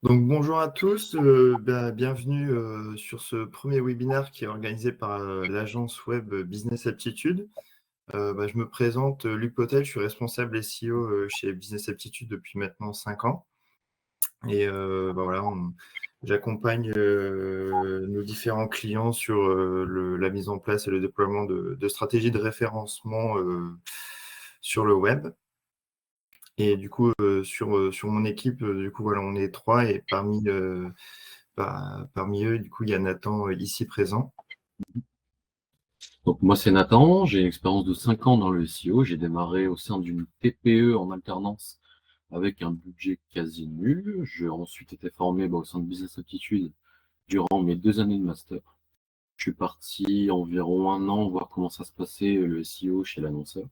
Donc bonjour à tous, bienvenue sur ce premier webinaire qui est organisé par l'agence web Business Aptitude. Je me présente, Luc Potel, je suis responsable SEO chez Business Aptitude depuis maintenant 5 ans. Et voilà, j'accompagne nos différents clients sur la mise en place et le déploiement de stratégies de référencement sur le web. Et du coup, sur mon équipe, du coup, voilà, on est 3 et parmi eux, du coup, il y a Nathan ici présent. Donc moi c'est Nathan, j'ai une expérience de 5 ans dans le SEO, j'ai démarré au sein d'une TPE en alternance avec un budget quasi nul. J'ai ensuite été formé au sein de Business Aptitude durant mes 2 années de master. Je suis parti environ 1 an voir comment ça se passait le SEO chez l'annonceur.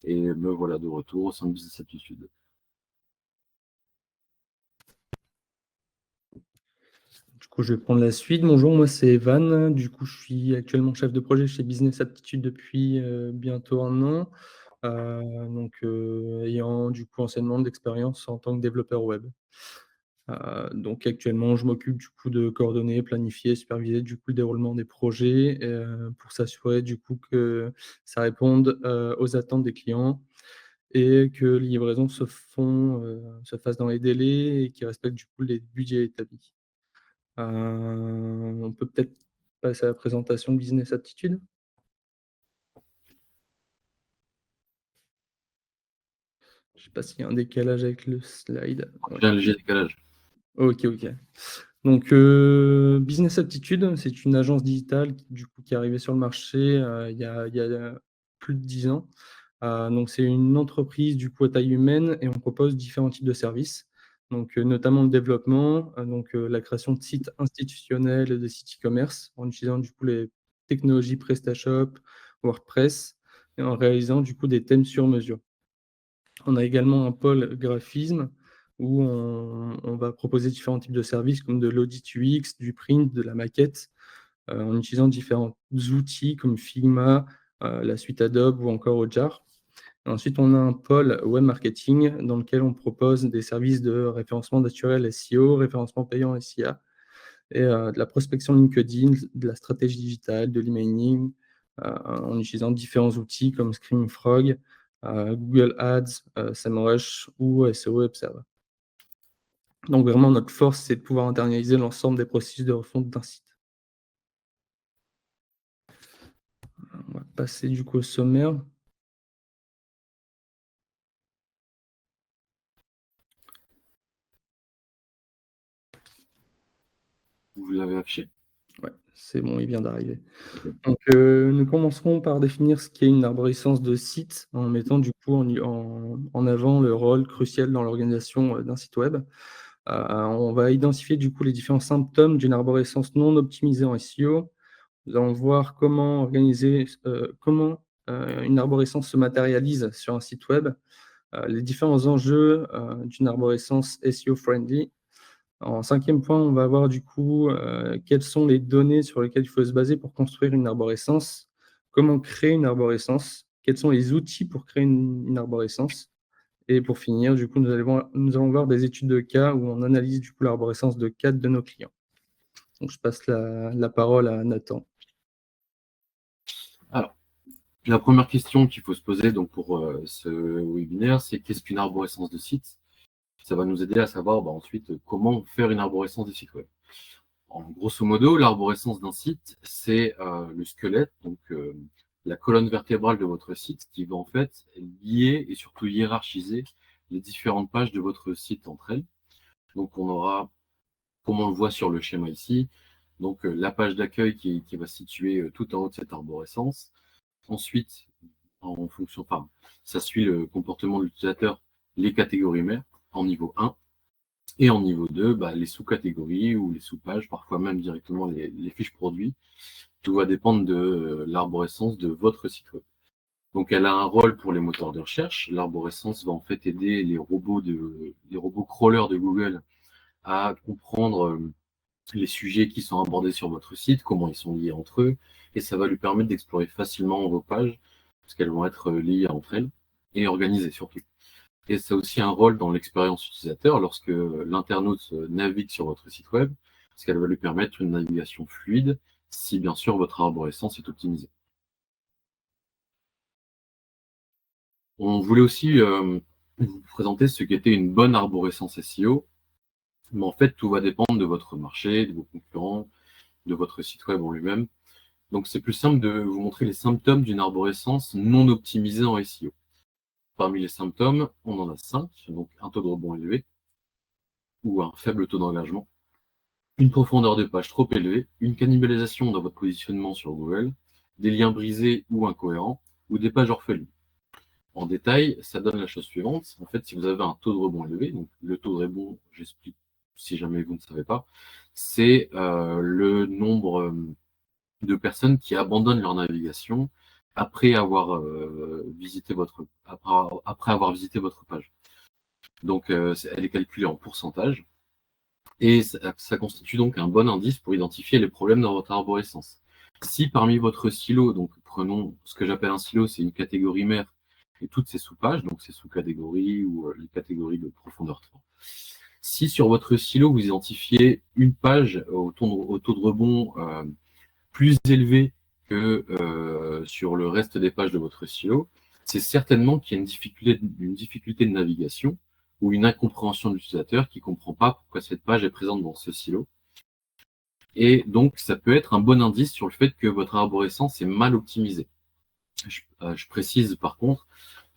Et me voilà de retour au sein de Business Aptitude. Du coup, je vais prendre la suite. Bonjour, moi c'est Evan. Du coup, je suis actuellement chef de projet chez Business Aptitude depuis bientôt 1 an. Ayant du coup anciennement d'expérience en tant que développeur web. Donc actuellement, je m'occupe du coup de coordonner, planifier, superviser du coup le déroulement des projets pour s'assurer du coup que ça réponde aux attentes des clients et que les livraisons se fassent dans les délais et qui respectent du coup les budgets établis. On peut peut-être passer à la présentation de Business Aptitude? Je sais pas s'il y a un décalage avec le slide. Ouais. J'ai un léger décalage. OK, OK. Donc, Business Aptitude, c'est une agence digitale qui est arrivée sur le marché, il y a plus de 10 ans. Donc c'est une entreprise du coup à taille humaine et on propose différents types de services. Donc, notamment le développement, la création de sites institutionnels et de sites e-commerce en utilisant du coup les technologies PrestaShop, WordPress et en réalisant du coup des thèmes sur mesure. On a également un pôle graphisme où on va proposer différents types de services comme de l'audit UX, du print, de la maquette, en utilisant différents outils comme Figma, la suite Adobe ou encore Hotjar. Ensuite, on a un pôle web marketing dans lequel on propose des services de référencement naturel SEO, référencement payant SIA et de la prospection LinkedIn, de la stratégie digitale, de l'emailing, en utilisant différents outils comme Screamfrog, Google Ads, SEMrush ou SEO Observer. Donc vraiment, notre force, c'est de pouvoir internaliser l'ensemble des processus de refonte d'un site. On va passer du coup au sommaire. Vous l'avez affiché? Ouais, c'est bon, il vient d'arriver. Okay. Donc, nous commencerons par définir ce qu'est une arborescence de site en mettant du coup en avant le rôle crucial dans l'organisation d'un site web. On va identifier du coup les différents symptômes d'une arborescence non optimisée en SEO. Nous allons voir comment une arborescence se matérialise sur un site web, les différents enjeux d'une arborescence SEO friendly. En 5e point, on va voir du coup quelles sont les données sur lesquelles il faut se baser pour construire une arborescence, comment créer une arborescence, quels sont les outils pour créer une arborescence. Et pour finir, du coup, nous allons voir des études de cas où on analyse du coup l'arborescence de cas de nos clients. Donc, je passe la parole à Nathan. Alors, la première question qu'il faut se poser donc, pour ce webinaire, c'est qu'est-ce qu'une arborescence de site? Ça va nous aider à savoir ensuite comment faire une arborescence de site web. En grosso modo, l'arborescence d'un site, c'est le squelette, donc la colonne vertébrale de votre site qui va en fait lier et surtout hiérarchiser les différentes pages de votre site entre elles. Donc on aura, comme on le voit sur le schéma ici, donc la page d'accueil qui va se situer tout en haut de cette arborescence. Ensuite, en fonction, enfin, ça suit le comportement de l'utilisateur, les catégories mères en niveau 1. Et en niveau 2, les sous-catégories ou les sous-pages, parfois même directement les fiches produits. Tout va dépendre de l'arborescence de votre site web. Donc, elle a un rôle pour les moteurs de recherche. L'arborescence va en fait aider les robots crawlers de Google à comprendre les sujets qui sont abordés sur votre site, comment ils sont liés entre eux, et ça va lui permettre d'explorer facilement vos pages, parce qu'elles vont être liées entre elles et organisées surtout. Et ça a aussi un rôle dans l'expérience utilisateur lorsque l'internaute navigue sur votre site web, parce qu'elle va lui permettre une navigation fluide si bien sûr votre arborescence est optimisée. On voulait aussi vous présenter ce qu'était une bonne arborescence SEO, mais en fait tout va dépendre de votre marché, de vos concurrents, de votre site web en lui-même. Donc c'est plus simple de vous montrer les symptômes d'une arborescence non optimisée en SEO. Parmi les symptômes, on en a 5, donc un taux de rebond élevé ou un faible taux d'engagement, une profondeur de page trop élevée, une cannibalisation dans votre positionnement sur Google, des liens brisés ou incohérents, ou des pages orphelines. En détail, ça donne la chose suivante. En fait, si vous avez un taux de rebond élevé, donc le taux de rebond, j'explique si jamais vous ne savez pas, c'est le nombre de personnes qui abandonnent leur navigation après avoir visité votre page. Donc, elle est calculée en pourcentage. Et ça constitue donc un bon indice pour identifier les problèmes dans votre arborescence. Si parmi votre silo, donc prenons ce que j'appelle un silo, c'est une catégorie mère et toutes ses sous-pages, donc ses sous-catégories ou les catégories de profondeur 3. Si sur votre silo, vous identifiez une page au taux de rebond plus élevé que sur le reste des pages de votre silo, c'est certainement qu'il y a une difficulté de navigation ou une incompréhension de l'utilisateur qui ne comprend pas pourquoi cette page est présente dans ce silo. Et donc, ça peut être un bon indice sur le fait que votre arborescence est mal optimisée. Je précise par contre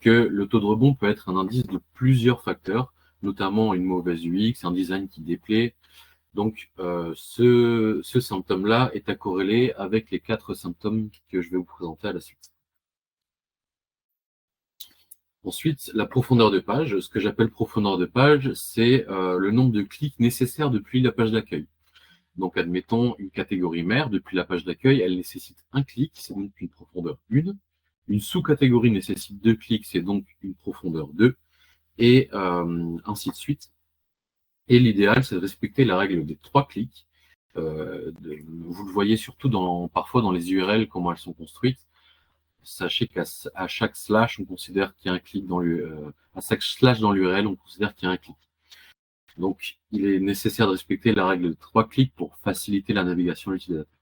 que le taux de rebond peut être un indice de plusieurs facteurs, notamment une mauvaise UX, un design qui déplaît. Donc, ce symptôme-là est à corréler avec les 4 symptômes que je vais vous présenter à la suite. Ensuite, la profondeur de page. Ce que j'appelle profondeur de page, c'est le nombre de clics nécessaires depuis la page d'accueil. Donc, admettons une catégorie mère, depuis la page d'accueil, elle nécessite un clic, c'est donc une profondeur 1. Une sous-catégorie nécessite 2 clics, c'est donc une profondeur 2, et ainsi de suite. Et l'idéal, c'est de respecter la règle des 3 clics. Vous le voyez surtout parfois dans les URL, comment elles sont construites. Sachez qu'à chaque slash, on considère qu'il y a un clic à chaque slash dans l'URL, on considère qu'il y a un clic. Donc, il est nécessaire de respecter la règle de 3 clics pour faciliter la navigation de l'utilisateur.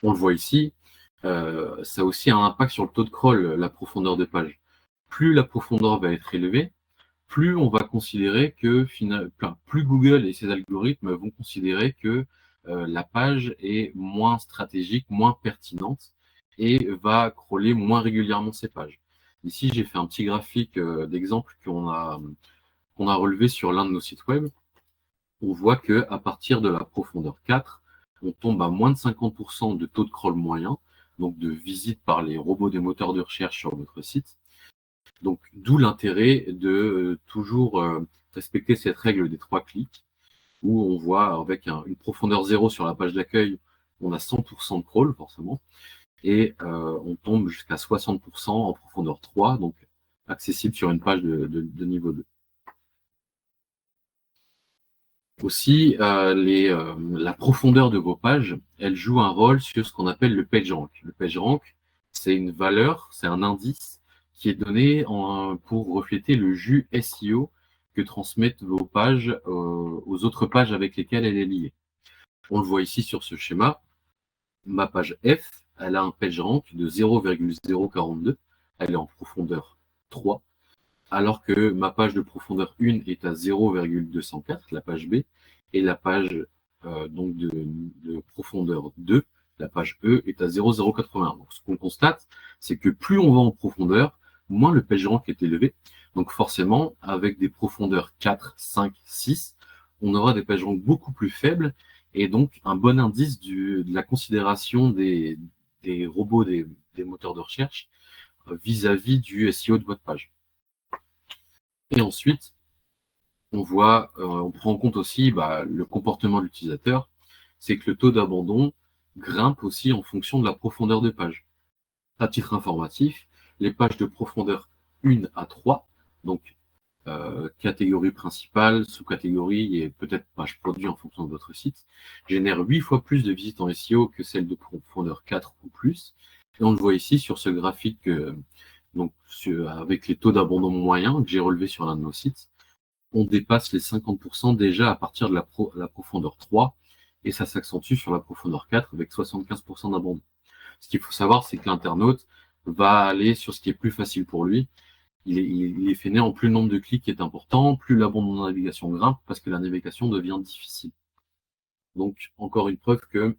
On le voit ici, ça a aussi un impact sur le taux de crawl, la profondeur de page. Plus la profondeur va être élevée, plus on va considérer que plus Google et ses algorithmes vont considérer que la page est moins stratégique, moins pertinente et va crawler moins régulièrement ces pages. Ici, j'ai fait un petit graphique d'exemple qu'on a relevé sur l'un de nos sites web. On voit qu'à partir de la profondeur 4, on tombe à moins de 50% de taux de crawl moyen, donc de visite par les robots des moteurs de recherche sur votre site. Donc, d'où l'intérêt de toujours respecter cette règle des 3 clics, où on voit avec une profondeur 0 sur la page d'accueil, on a 100% de crawl, forcément, et on tombe jusqu'à 60% en profondeur 3, donc accessible sur une page de niveau 2. Aussi, la profondeur de vos pages, elle joue un rôle sur ce qu'on appelle le PageRank. Le PageRank, c'est une valeur, c'est un indice qui est donné pour refléter le jus SEO que transmettent vos pages aux autres pages avec lesquelles elle est liée. On le voit ici sur ce schéma. Ma page F, elle a un PageRank de 0,042. Elle est en profondeur 3. Alors que ma page de profondeur 1 est à 0,204, la page B, et la page donc de profondeur 2, la page E, est à 0,081. Donc, ce qu'on constate, c'est que plus on va en profondeur, moins le PageRank est élevé. Donc forcément, avec des profondeurs 4, 5, 6, on aura des PageRank beaucoup plus faibles, et donc un bon indice de la considération des robots des moteurs de recherche vis-à-vis du SEO de votre page. Et ensuite, on prend en compte aussi le comportement de l'utilisateur, c'est que le taux d'abandon grimpe aussi en fonction de la profondeur de page. À titre informatif, les pages de profondeur 1 à 3, donc catégorie principale, sous-catégorie et peut-être page produit en fonction de votre site, génèrent 8 fois plus de visites en SEO que celles de profondeur 4 ou plus. Et on le voit ici sur ce graphique Donc, avec les taux d'abandon moyens que j'ai relevés sur l'un de nos sites, on dépasse les 50% déjà à partir de la profondeur 3, et ça s'accentue sur la profondeur 4 avec 75% d'abandon. Ce qu'il faut savoir, c'est que l'internaute va aller sur ce qui est plus facile pour lui. Il est freiné en plus le nombre de clics est important, plus l'abandon de navigation grimpe, parce que la navigation devient difficile. Donc, encore une preuve que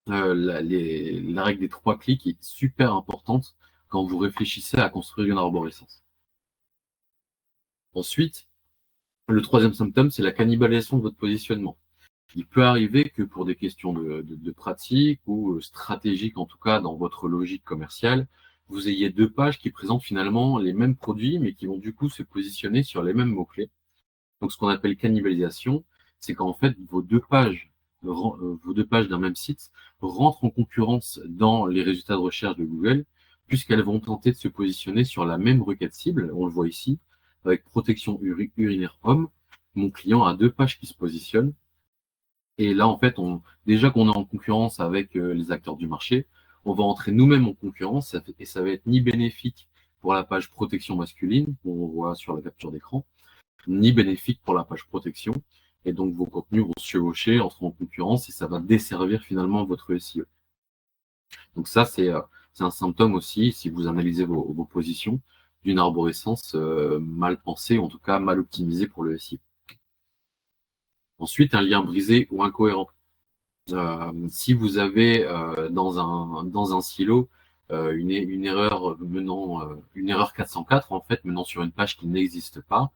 la règle des 3 clics est super importante quand vous réfléchissez à construire une arborescence. Ensuite, le troisième symptôme, c'est la cannibalisation de votre positionnement. Il peut arriver que pour des questions de pratique ou stratégiques, en tout cas dans votre logique commerciale, vous ayez 2 pages qui présentent finalement les mêmes produits, mais qui vont du coup se positionner sur les mêmes mots-clés. Donc, ce qu'on appelle cannibalisation, c'est qu'en fait, vos 2 pages d'un même site rentrent en concurrence dans les résultats de recherche de Google, puisqu'elles vont tenter de se positionner sur la même requête cible. On le voit ici, avec protection urinaire homme. Mon client a 2 pages qui se positionnent. Et là, en fait, déjà qu'on est en concurrence avec les acteurs du marché, on va entrer nous-mêmes en concurrence et ça va être ni bénéfique pour la page protection masculine, qu'on voit sur la capture d'écran, ni bénéfique pour la page protection. Et donc, vos contenus vont se chevaucher, entrer en concurrence et ça va desservir finalement votre SEO. Donc ça, c'est un symptôme aussi, si vous analysez vos positions, d'une arborescence mal pensée, en tout cas mal optimisée pour le SEO. Ensuite, un lien brisé ou incohérent. Si vous avez dans un silo une erreur une erreur 404 en fait menant sur une page qui n'existe pas,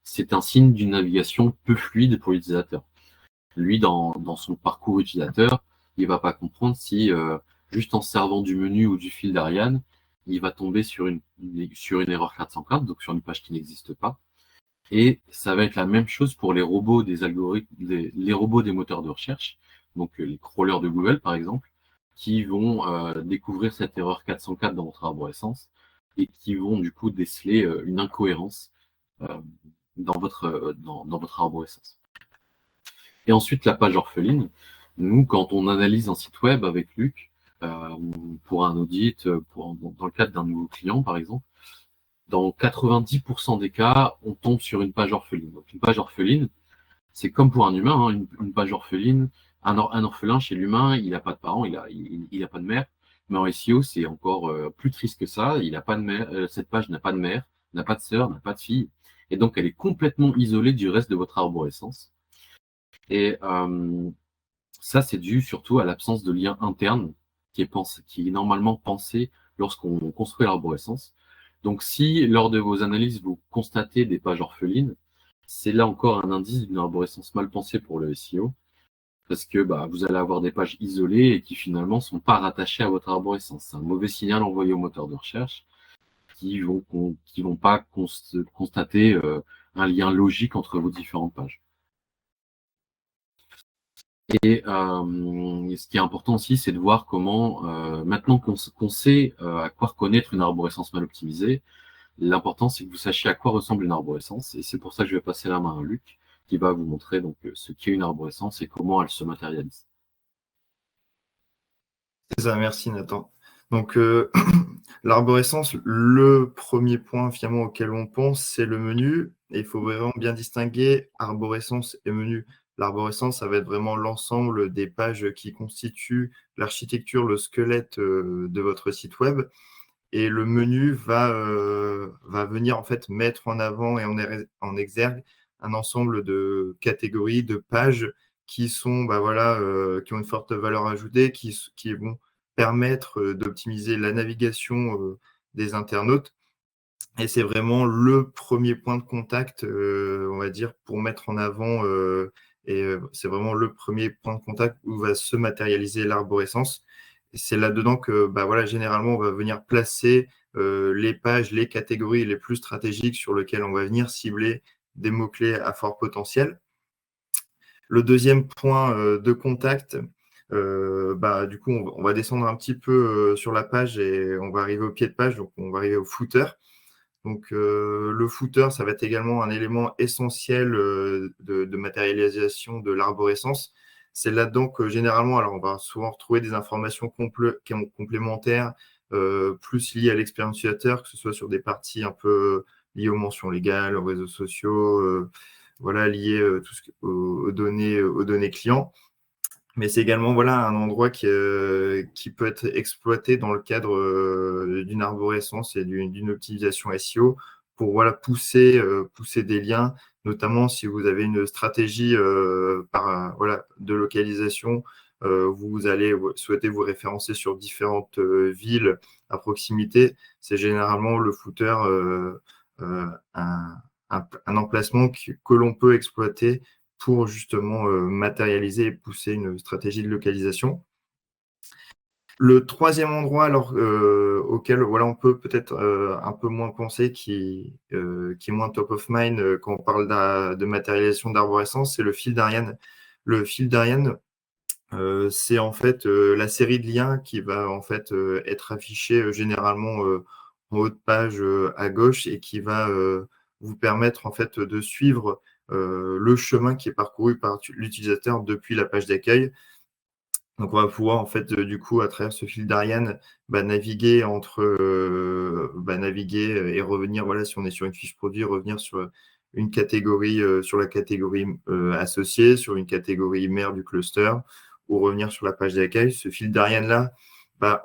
c'est un signe d'une navigation peu fluide pour l'utilisateur. Lui, dans son parcours utilisateur, il va pas comprendre si juste en servant du menu ou du fil d'Ariane, il va tomber sur une erreur 404, donc sur une page qui n'existe pas. Et ça va être la même chose pour les robots des algorithmes, les robots des moteurs de recherche, donc les crawlers de Google par exemple, qui vont découvrir cette erreur 404 dans votre arborescence et qui vont du coup déceler une incohérence dans votre arborescence. Et ensuite, la page orpheline. Nous, quand on analyse un site web avec Luc, pour un audit, dans le cadre d'un nouveau client par exemple, dans 90% des cas, on tombe sur une page orpheline. Donc, une page orpheline, c'est comme pour un humain, hein, une page orpheline. Un orphelin chez l'humain, il n'a pas de parents, il a pas de mère. Mais en SEO, c'est encore plus triste que ça. Il a pas de mère, cette page n'a pas de mère, n'a pas de sœur, n'a pas de fille. Et donc, elle est complètement isolée du reste de votre arborescence. Et ça, c'est dû surtout à l'absence de lien interne qui est normalement pensé lorsqu'on construit l'arborescence. Donc, si lors de vos analyses, vous constatez des pages orphelines, c'est là encore un indice d'une arborescence mal pensée pour le SEO, parce que vous allez avoir des pages isolées et qui finalement ne sont pas rattachées à votre arborescence. C'est un mauvais signal envoyé au moteur de recherche qui vont pas constater un lien logique entre vos différentes pages. Et ce qui est important aussi, c'est de voir comment, maintenant qu'on sait à quoi reconnaître une arborescence mal optimisée, l'important c'est que vous sachiez à quoi ressemble une arborescence. Et c'est pour ça que je vais passer la main à Luc, qui va vous montrer donc ce qu'est une arborescence et comment elle se matérialise. C'est ça, merci Nathan. Donc, l'arborescence, le premier point finalement auquel on pense, c'est le menu. Et il faut vraiment bien distinguer arborescence et menu. L'arborescence, ça va être vraiment l'ensemble des pages qui constituent l'architecture, le squelette de votre site web. Et le menu va venir en fait mettre en avant et en exergue un ensemble de catégories, de pages qui sont, qui ont une forte valeur ajoutée, qui vont permettre d'optimiser la navigation des internautes. Et c'est vraiment le premier point de contact, on va dire, pour mettre en avant, c'est vraiment le premier point de contact où va se matérialiser l'arborescence. Et c'est là-dedans que, généralement, on va venir placer les pages, les catégories les plus stratégiques sur lesquelles on va venir cibler des mots-clés à fort potentiel. Le deuxième point de contact, du coup, on va descendre un petit peu sur la page et on va arriver au pied de page, donc on va arriver au footer. Donc, le footer, ça va être également un élément essentiel de matérialisation de l'arborescence. C'est là-dedans que généralement, alors on va souvent retrouver des informations complémentaires plus liées à l'expérience utilisateur, que ce soit sur des parties un peu liées aux mentions légales, aux réseaux sociaux, voilà, liées aux données clients. Mais c'est également voilà, un endroit qui peut être exploité dans le cadre d'une arborescence et d'une optimisation SEO pour voilà, pousser des liens, notamment si vous avez une stratégie voilà, de localisation, vous allez souhaiter vous référencer sur différentes villes à proximité. C'est généralement le footer, un emplacement que l'on peut exploiter pour justement matérialiser et pousser une stratégie de localisation. Le troisième endroit auquel voilà, on peut peut-être un peu moins penser, qui est moins top of mind quand on parle de matérialisation d'arborescence, c'est le fil d'Ariane. Le fil d'Ariane, c'est en fait la série de liens qui va en fait être affichée généralement en haut de page à gauche et qui va vous permettre en fait de suivre le chemin qui est parcouru par l'utilisateur depuis la page d'accueil. Donc on va pouvoir en fait du coup à travers ce fil d'Ariane naviguer et revenir, voilà, si on est sur une fiche produit, revenir sur une catégorie, sur la catégorie associée, sur une catégorie mère du cluster, ou revenir sur la page d'accueil. Ce fil d'Ariane là,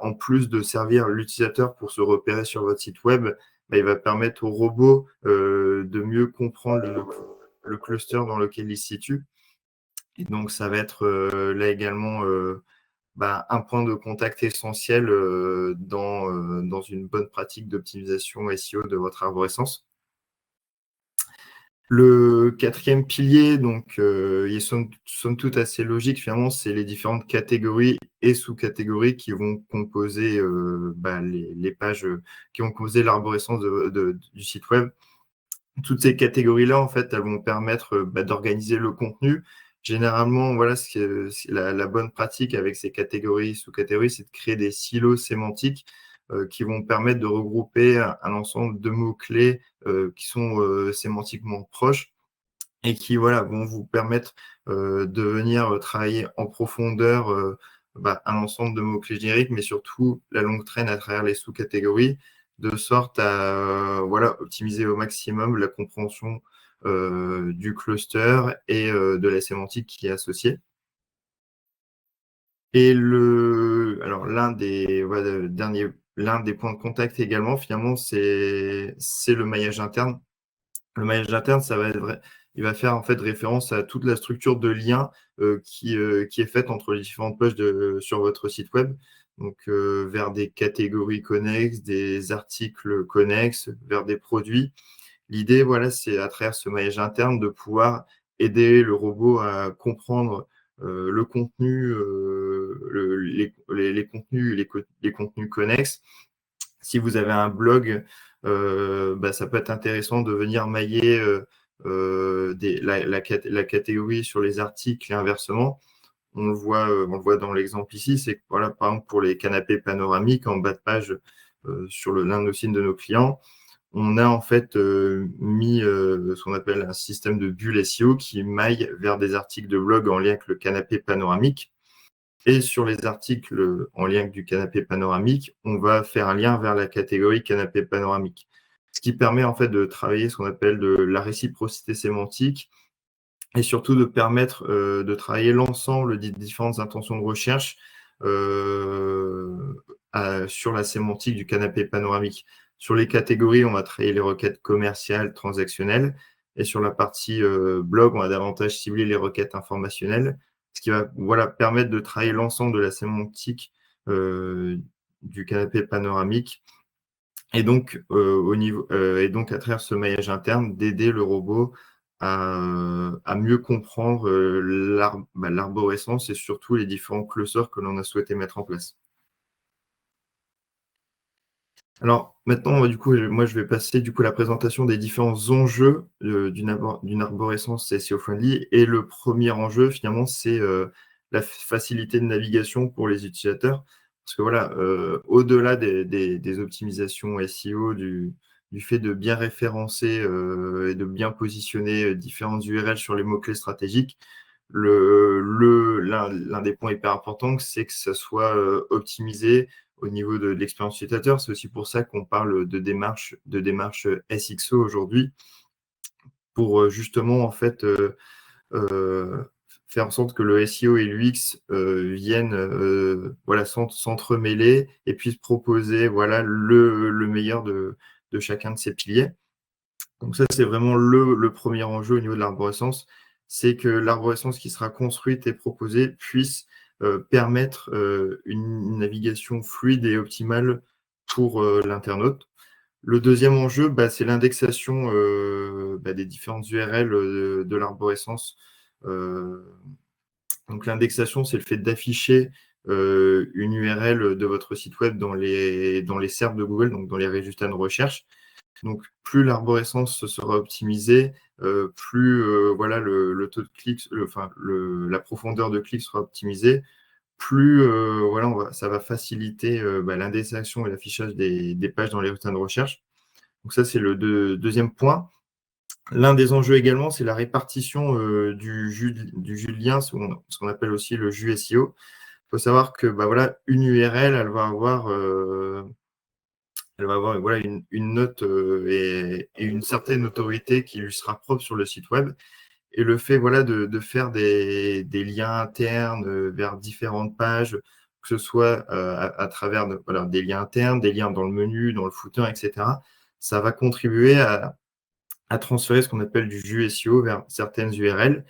en plus de servir l'utilisateur pour se repérer sur votre site web, il va permettre au robot de mieux comprendre le cluster dans lequel il se situe. Et donc, ça va être là également un point de contact essentiel dans une bonne pratique d'optimisation SEO de votre arborescence. Le quatrième pilier, donc, il est somme toute assez logique, finalement, c'est les différentes catégories et sous-catégories qui vont composer les pages, qui vont composer l'arborescence du site web. Toutes ces catégories-là, en fait, elles vont permettre d'organiser le contenu. Généralement, voilà, la bonne pratique avec ces catégories, sous-catégories, c'est de créer des silos sémantiques qui vont permettre de regrouper un ensemble de mots-clés qui sont sémantiquement proches et qui voilà, vont vous permettre de venir travailler en profondeur un ensemble de mots-clés génériques, mais surtout la longue traîne à travers les sous-catégories, de sorte à voilà, optimiser au maximum la compréhension du cluster et de la sémantique qui est associée. Et alors l'un des points de contact également, finalement, c'est le maillage interne. Le maillage interne, il va faire en fait référence à toute la structure de lien qui est faite entre les différentes pages sur votre site web, donc vers des catégories connexes, des articles connexes, vers des produits. L'idée, voilà, c'est à travers ce maillage interne de pouvoir aider le robot à comprendre le contenu, les contenus, les contenus connexes. Si vous avez un blog, ça peut être intéressant de venir mailler la catégorie sur les articles et inversement. On le voit dans l'exemple ici, c'est que voilà, par exemple, pour les canapés panoramiques en bas de page sur l'un de nos sites de nos clients, on a en fait mis ce qu'on appelle un système de bulles SEO qui maille vers des articles de blog en lien avec le canapé panoramique. Et sur les articles en lien avec du canapé panoramique, on va faire un lien vers la catégorie canapé panoramique. Ce qui permet en fait de travailler ce qu'on appelle de la réciprocité sémantique et surtout de permettre de travailler l'ensemble des différentes intentions de recherche sur la sémantique du canapé panoramique. Sur les catégories, on va travailler les requêtes commerciales, transactionnelles. Et sur la partie blog, on va davantage cibler les requêtes informationnelles, ce qui va voilà, permettre de travailler l'ensemble de la sémantique du canapé panoramique. Et donc, à travers ce maillage interne, d'aider le robot à mieux comprendre l'arborescence et surtout les différents clusters que l'on a souhaité mettre en place. Alors maintenant, du coup, moi je vais passer à la présentation des différents enjeux d'une arborescence SEO-friendly. Et le premier enjeu, finalement, c'est la facilité de navigation pour les utilisateurs. Parce que voilà, au-delà des optimisations SEO, du fait de bien référencer et de bien positionner différentes URL sur les mots-clés stratégiques, l'un des points hyper importants, c'est que ça soit optimisé au niveau de l'expérience utilisateur. C'est aussi pour ça qu'on parle de démarche SXO aujourd'hui, pour justement en fait faire en sorte que le SEO et l'UX viennent voilà, s'entremêler et puissent proposer voilà, le meilleur de chacun de ces piliers. Donc ça, c'est vraiment le premier enjeu au niveau de l'arborescence, c'est que l'arborescence qui sera construite et proposée puisse permettre une navigation fluide et optimale pour l'internaute. Le deuxième enjeu, c'est l'indexation des différentes URL de l'arborescence. Donc l'indexation, c'est le fait d'afficher une URL de votre site web dans les SERPs de Google, donc dans les résultats de recherche. Donc plus l'arborescence sera optimisée, plus voilà, le taux de clic, la profondeur de clic sera optimisée, plus voilà, ça va faciliter l'indexation et l'affichage des pages dans les résultats de recherche. Donc ça, c'est le deuxième point. L'un des enjeux également, c'est la répartition du jus de lien, ce qu'on appelle aussi le jus SEO. Il faut savoir que voilà, une URL, elle va avoir voilà, une note et une certaine autorité qui lui sera propre sur le site web. Et le fait voilà, de faire des liens internes vers différentes pages, que ce soit à travers voilà, des liens internes, des liens dans le menu, dans le footer, etc., ça va contribuer à transférer ce qu'on appelle du jus SEO vers certaines URL.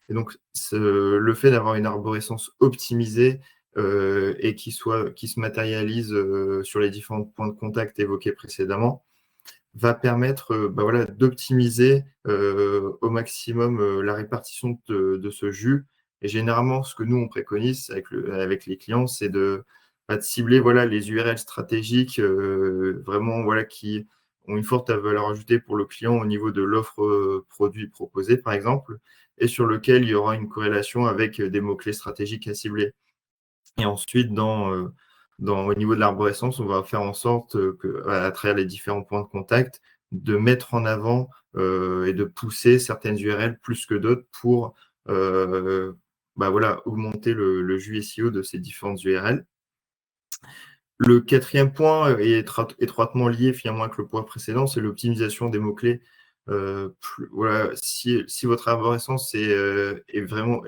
Et donc, le fait d'avoir une arborescence optimisée et qui se matérialise sur les différents points de contact évoqués précédemment va permettre voilà, d'optimiser au maximum la répartition de ce jus. Et généralement, ce que nous, on préconise avec les clients, c'est de cibler voilà, les URL stratégiques vraiment voilà, qui ont une forte valeur ajoutée pour le client au niveau de l'offre produit proposée, par exemple, et sur lequel il y aura une corrélation avec des mots-clés stratégiques à cibler. Et ensuite, au niveau de l'arborescence, on va faire en sorte à travers les différents points de contact, de mettre en avant et de pousser certaines URL plus que d'autres pour voilà, augmenter le jus SEO de ces différentes URL. Le quatrième point est étroitement lié finalement avec le point précédent, c'est l'optimisation des mots-clés. Voilà, si votre arborescence est vraiment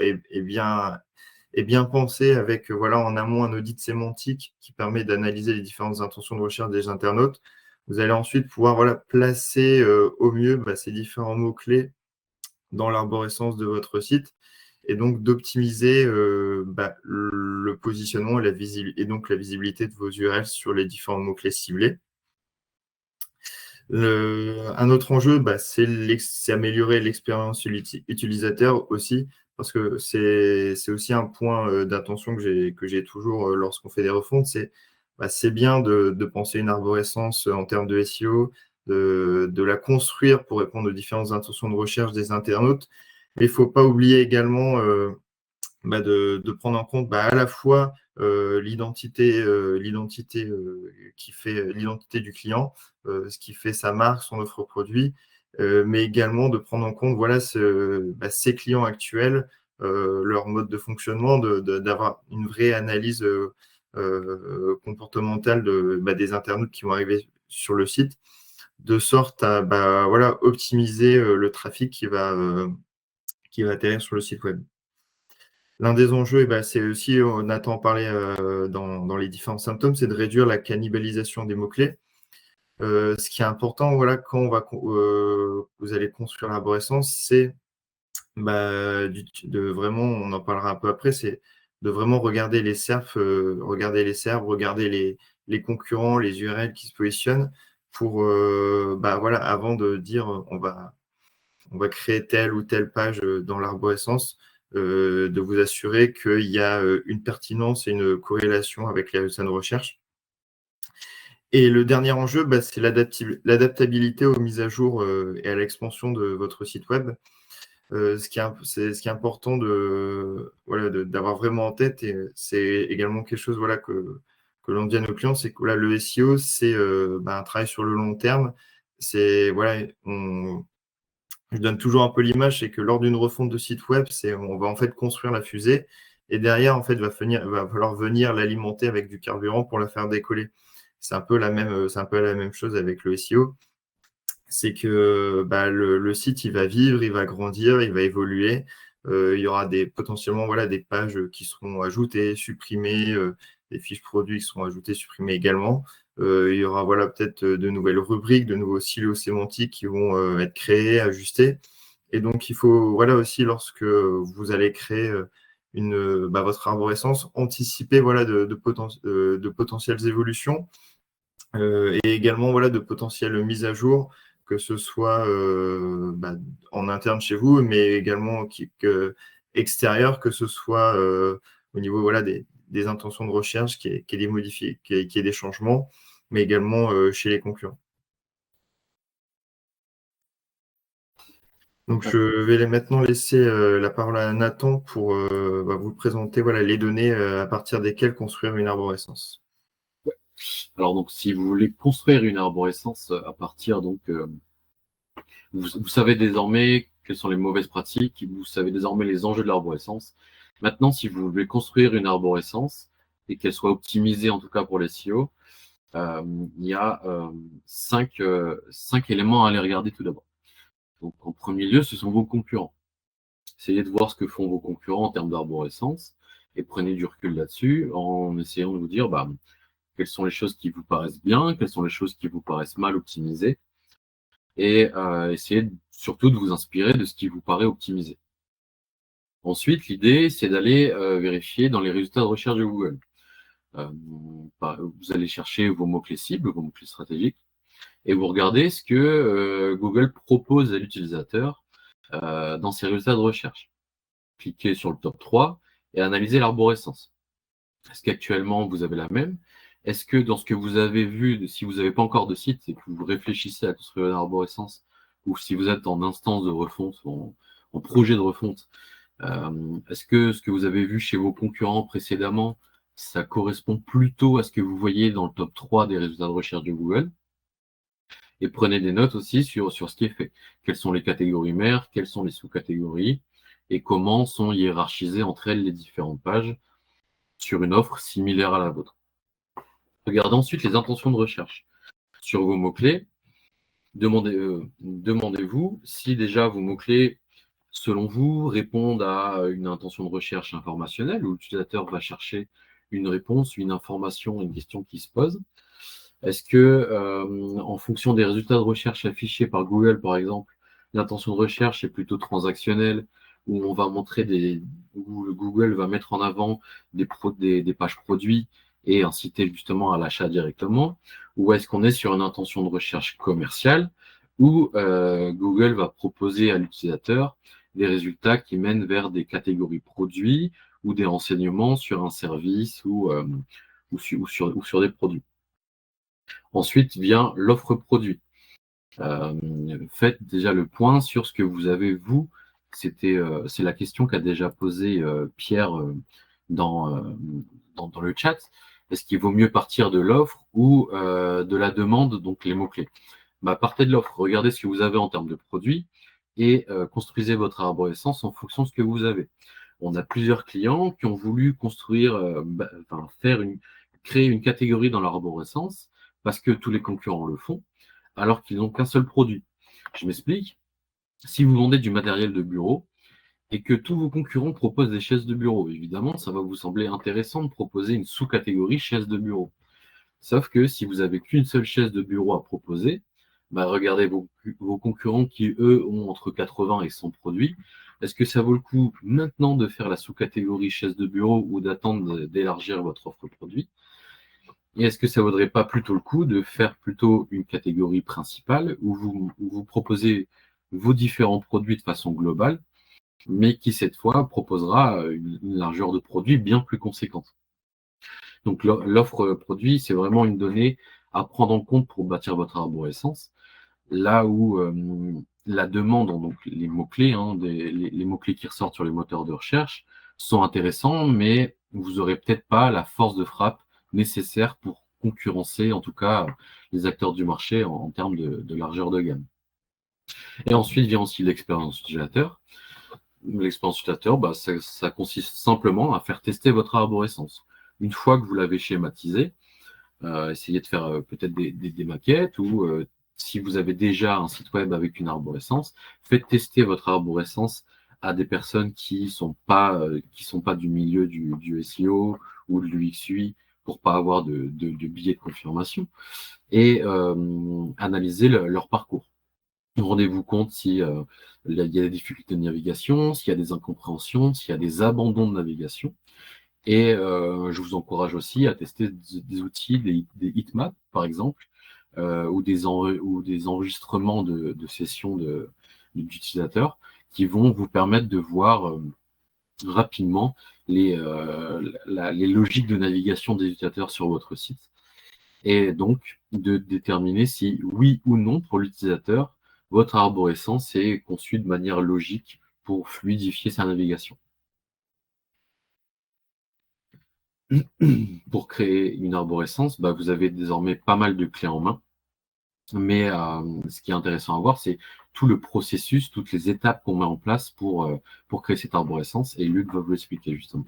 bien pensée avec voilà, en amont un audit sémantique qui permet d'analyser les différentes intentions de recherche des internautes, vous allez ensuite pouvoir voilà, placer au mieux ces différents mots-clés dans l'arborescence de votre site, et donc d'optimiser le positionnement et donc la visibilité de vos URL sur les différents mots-clés ciblés. Un autre enjeu, c'est améliorer l'expérience utilisateur aussi, parce que c'est aussi un point d'attention que j'ai toujours lorsqu'on fait des refontes, c'est bien de penser une arborescence en termes de SEO, de la construire pour répondre aux différentes intentions de recherche des internautes, mais il ne faut pas oublier également de prendre en compte à la fois l'identité qui fait l'identité du client, ce qui fait sa marque, son offre produit, mais également de prendre en compte voilà, ses clients actuels, leur mode de fonctionnement, d'avoir une vraie analyse comportementale des internautes qui vont arriver sur le site, de sorte à voilà, optimiser le trafic qui va atterrir sur le site web. L'un des enjeux, c'est aussi, Nathan en parlait dans les différents symptômes, c'est de réduire la cannibalisation des mots-clés. Ce qui est important, voilà, quand vous allez construire l'arborescence, c'est de vraiment, on en parlera un peu après, c'est de vraiment regarder les SERPs, regarder les concurrents, les URL qui se positionnent pour, voilà, avant de dire on va créer telle ou telle page dans l'arborescence, de vous assurer qu'il y a une pertinence et une corrélation avec les résultats de recherche. Et le dernier enjeu, c'est l'adaptabilité aux mises à jour et à l'expansion de votre site web. Ce qui est important d'avoir vraiment en tête, et c'est également quelque chose voilà, que l'on dit à nos clients, c'est que voilà, le SEO, c'est un travail sur le long terme. Voilà, je donne toujours un peu l'image, c'est que lors d'une refonte de site web, on va en fait construire la fusée. Et derrière, en fait, va falloir venir l'alimenter avec du carburant pour la faire décoller. C'est un peu la même chose avec le SEO. C'est que le site, il va vivre, il va grandir, il va évoluer. Il y aura potentiellement des pages qui seront ajoutées, supprimées, des fiches produits qui seront ajoutées, supprimées également. Il y aura peut-être de nouvelles rubriques, de nouveaux silos sémantiques qui vont être créés, ajustés. Et donc, il faut aussi, lorsque vous allez créer votre arborescence, anticiper de potentielles évolutions et également de potentielles mises à jour, que ce soit en interne chez vous, mais également extérieur, que ce soit au niveau des intentions de recherche, qu'il y ait des modifiés, qu'il y ait des changements, mais également chez les concurrents. Donc, je vais maintenant laisser la parole à Nathan pour vous présenter les données à partir desquelles construire une arborescence. Alors, donc, si vous voulez construire une arborescence à partir, donc, vous savez désormais quelles sont les mauvaises pratiques, vous savez désormais les enjeux de l'arborescence. Maintenant, si vous voulez construire une arborescence et qu'elle soit optimisée, en tout cas pour les SEO, il y a 5 éléments à aller regarder tout d'abord. Donc, en premier lieu, ce sont vos concurrents. Essayez de voir ce que font vos concurrents en termes d'arborescence et prenez du recul là-dessus en essayant de vous dire quelles sont les choses qui vous paraissent bien, quelles sont les choses qui vous paraissent mal optimisées et essayez surtout de vous inspirer de ce qui vous paraît optimisé. Ensuite, l'idée, c'est d'aller vérifier dans les résultats de recherche de Google. Vous allez chercher vos mots-clés cibles, vos mots-clés stratégiques, et vous regardez ce que Google propose à l'utilisateur dans ses résultats de recherche. Cliquez sur le top 3 et analysez l'arborescence. Est-ce qu'actuellement vous avez la même? Est-ce que dans ce que vous avez vu, si vous n'avez pas encore de site et que vous réfléchissez à construire une arborescence, ou si vous êtes en instance de refonte, en projet de refonte, est-ce que ce que vous avez vu chez vos concurrents précédemment, ça correspond plutôt à ce que vous voyez dans le top 3 des résultats de recherche de Google? Et prenez des notes aussi sur ce qui est fait. Quelles sont les catégories mères, quelles sont les sous-catégories, et comment sont hiérarchisées entre elles les différentes pages sur une offre similaire à la vôtre. Regardez ensuite les intentions de recherche. Sur vos mots-clés, demandez-vous si déjà vos mots-clés, selon vous, répondent à une intention de recherche informationnelle, où l'utilisateur va chercher une réponse, une information, une question qui se pose. Est-ce que, en fonction des résultats de recherche affichés par Google, par exemple, l'intention de recherche est plutôt transactionnelle, où on va montrer où Google va mettre en avant des pages produits et inciter justement à l'achat directement, ou est-ce qu'on est sur une intention de recherche commerciale, où Google va proposer à l'utilisateur des résultats qui mènent vers des catégories produits ou des renseignements sur un service ou sur des produits. Ensuite vient l'offre produit. Faites déjà le point sur ce que vous avez, vous. C'est la question qu'a déjà posée Pierre dans le chat. Est-ce qu'il vaut mieux partir de l'offre ou de la demande, donc les mots-clés? Partez de l'offre, regardez ce que vous avez en termes de produits et construisez votre arborescence en fonction de ce que vous avez. On a plusieurs clients qui ont voulu créer une catégorie dans l'arborescence parce que tous les concurrents le font, alors qu'ils n'ont qu'un seul produit. Je m'explique. Si vous vendez du matériel de bureau et que tous vos concurrents proposent des chaises de bureau, évidemment, ça va vous sembler intéressant de proposer une sous-catégorie chaise de bureau. Sauf que si vous n'avez qu'une seule chaise de bureau à proposer, regardez vos concurrents qui, eux, ont entre 80 et 100 produits. Est-ce que ça vaut le coup maintenant de faire la sous-catégorie chaise de bureau ou d'attendre d'élargir votre offre produit? Et est-ce que ça ne vaudrait pas plutôt le coup de faire plutôt une catégorie principale où vous proposez vos différents produits de façon globale, mais qui cette fois proposera une largeur de produits bien plus conséquente? Donc l'offre produit, c'est vraiment une donnée à prendre en compte pour bâtir votre arborescence. Là où la demande, donc les mots-clés, les mots-clés qui ressortent sur les moteurs de recherche sont intéressants, mais vous n'aurez peut-être pas la force de frappe nécessaire pour concurrencer, en tout cas, les acteurs du marché en termes de largeur de gamme. Et ensuite vient aussi l'expérience utilisateur. l'expérience utilisateur, ça consiste simplement à faire tester votre arborescence. Une fois que vous l'avez schématisé, essayez de faire peut-être des maquettes ou si vous avez déjà un site web avec une arborescence, faites tester votre arborescence à des personnes qui sont pas du milieu du SEO ou de l'UX/UI pour pas avoir de biais de confirmation et analyser leur parcours. Rendez-vous compte si il y a des difficultés de navigation, s'il y a des incompréhensions, s'il y a des abandons de navigation. Et je vous encourage aussi à tester des outils, des heatmaps par exemple, ou des enregistrements de sessions d'utilisateurs qui vont vous permettre de voir rapidement les logiques de navigation des utilisateurs sur votre site et donc de déterminer si oui ou non pour l'utilisateur, votre arborescence est conçue de manière logique pour fluidifier sa navigation. Pour créer une arborescence, vous avez désormais pas mal de clés en main. Mais ce qui est intéressant à voir, c'est tout le processus, toutes les étapes qu'on met en place pour créer cette arborescence. Et Luc va vous l'expliquer justement.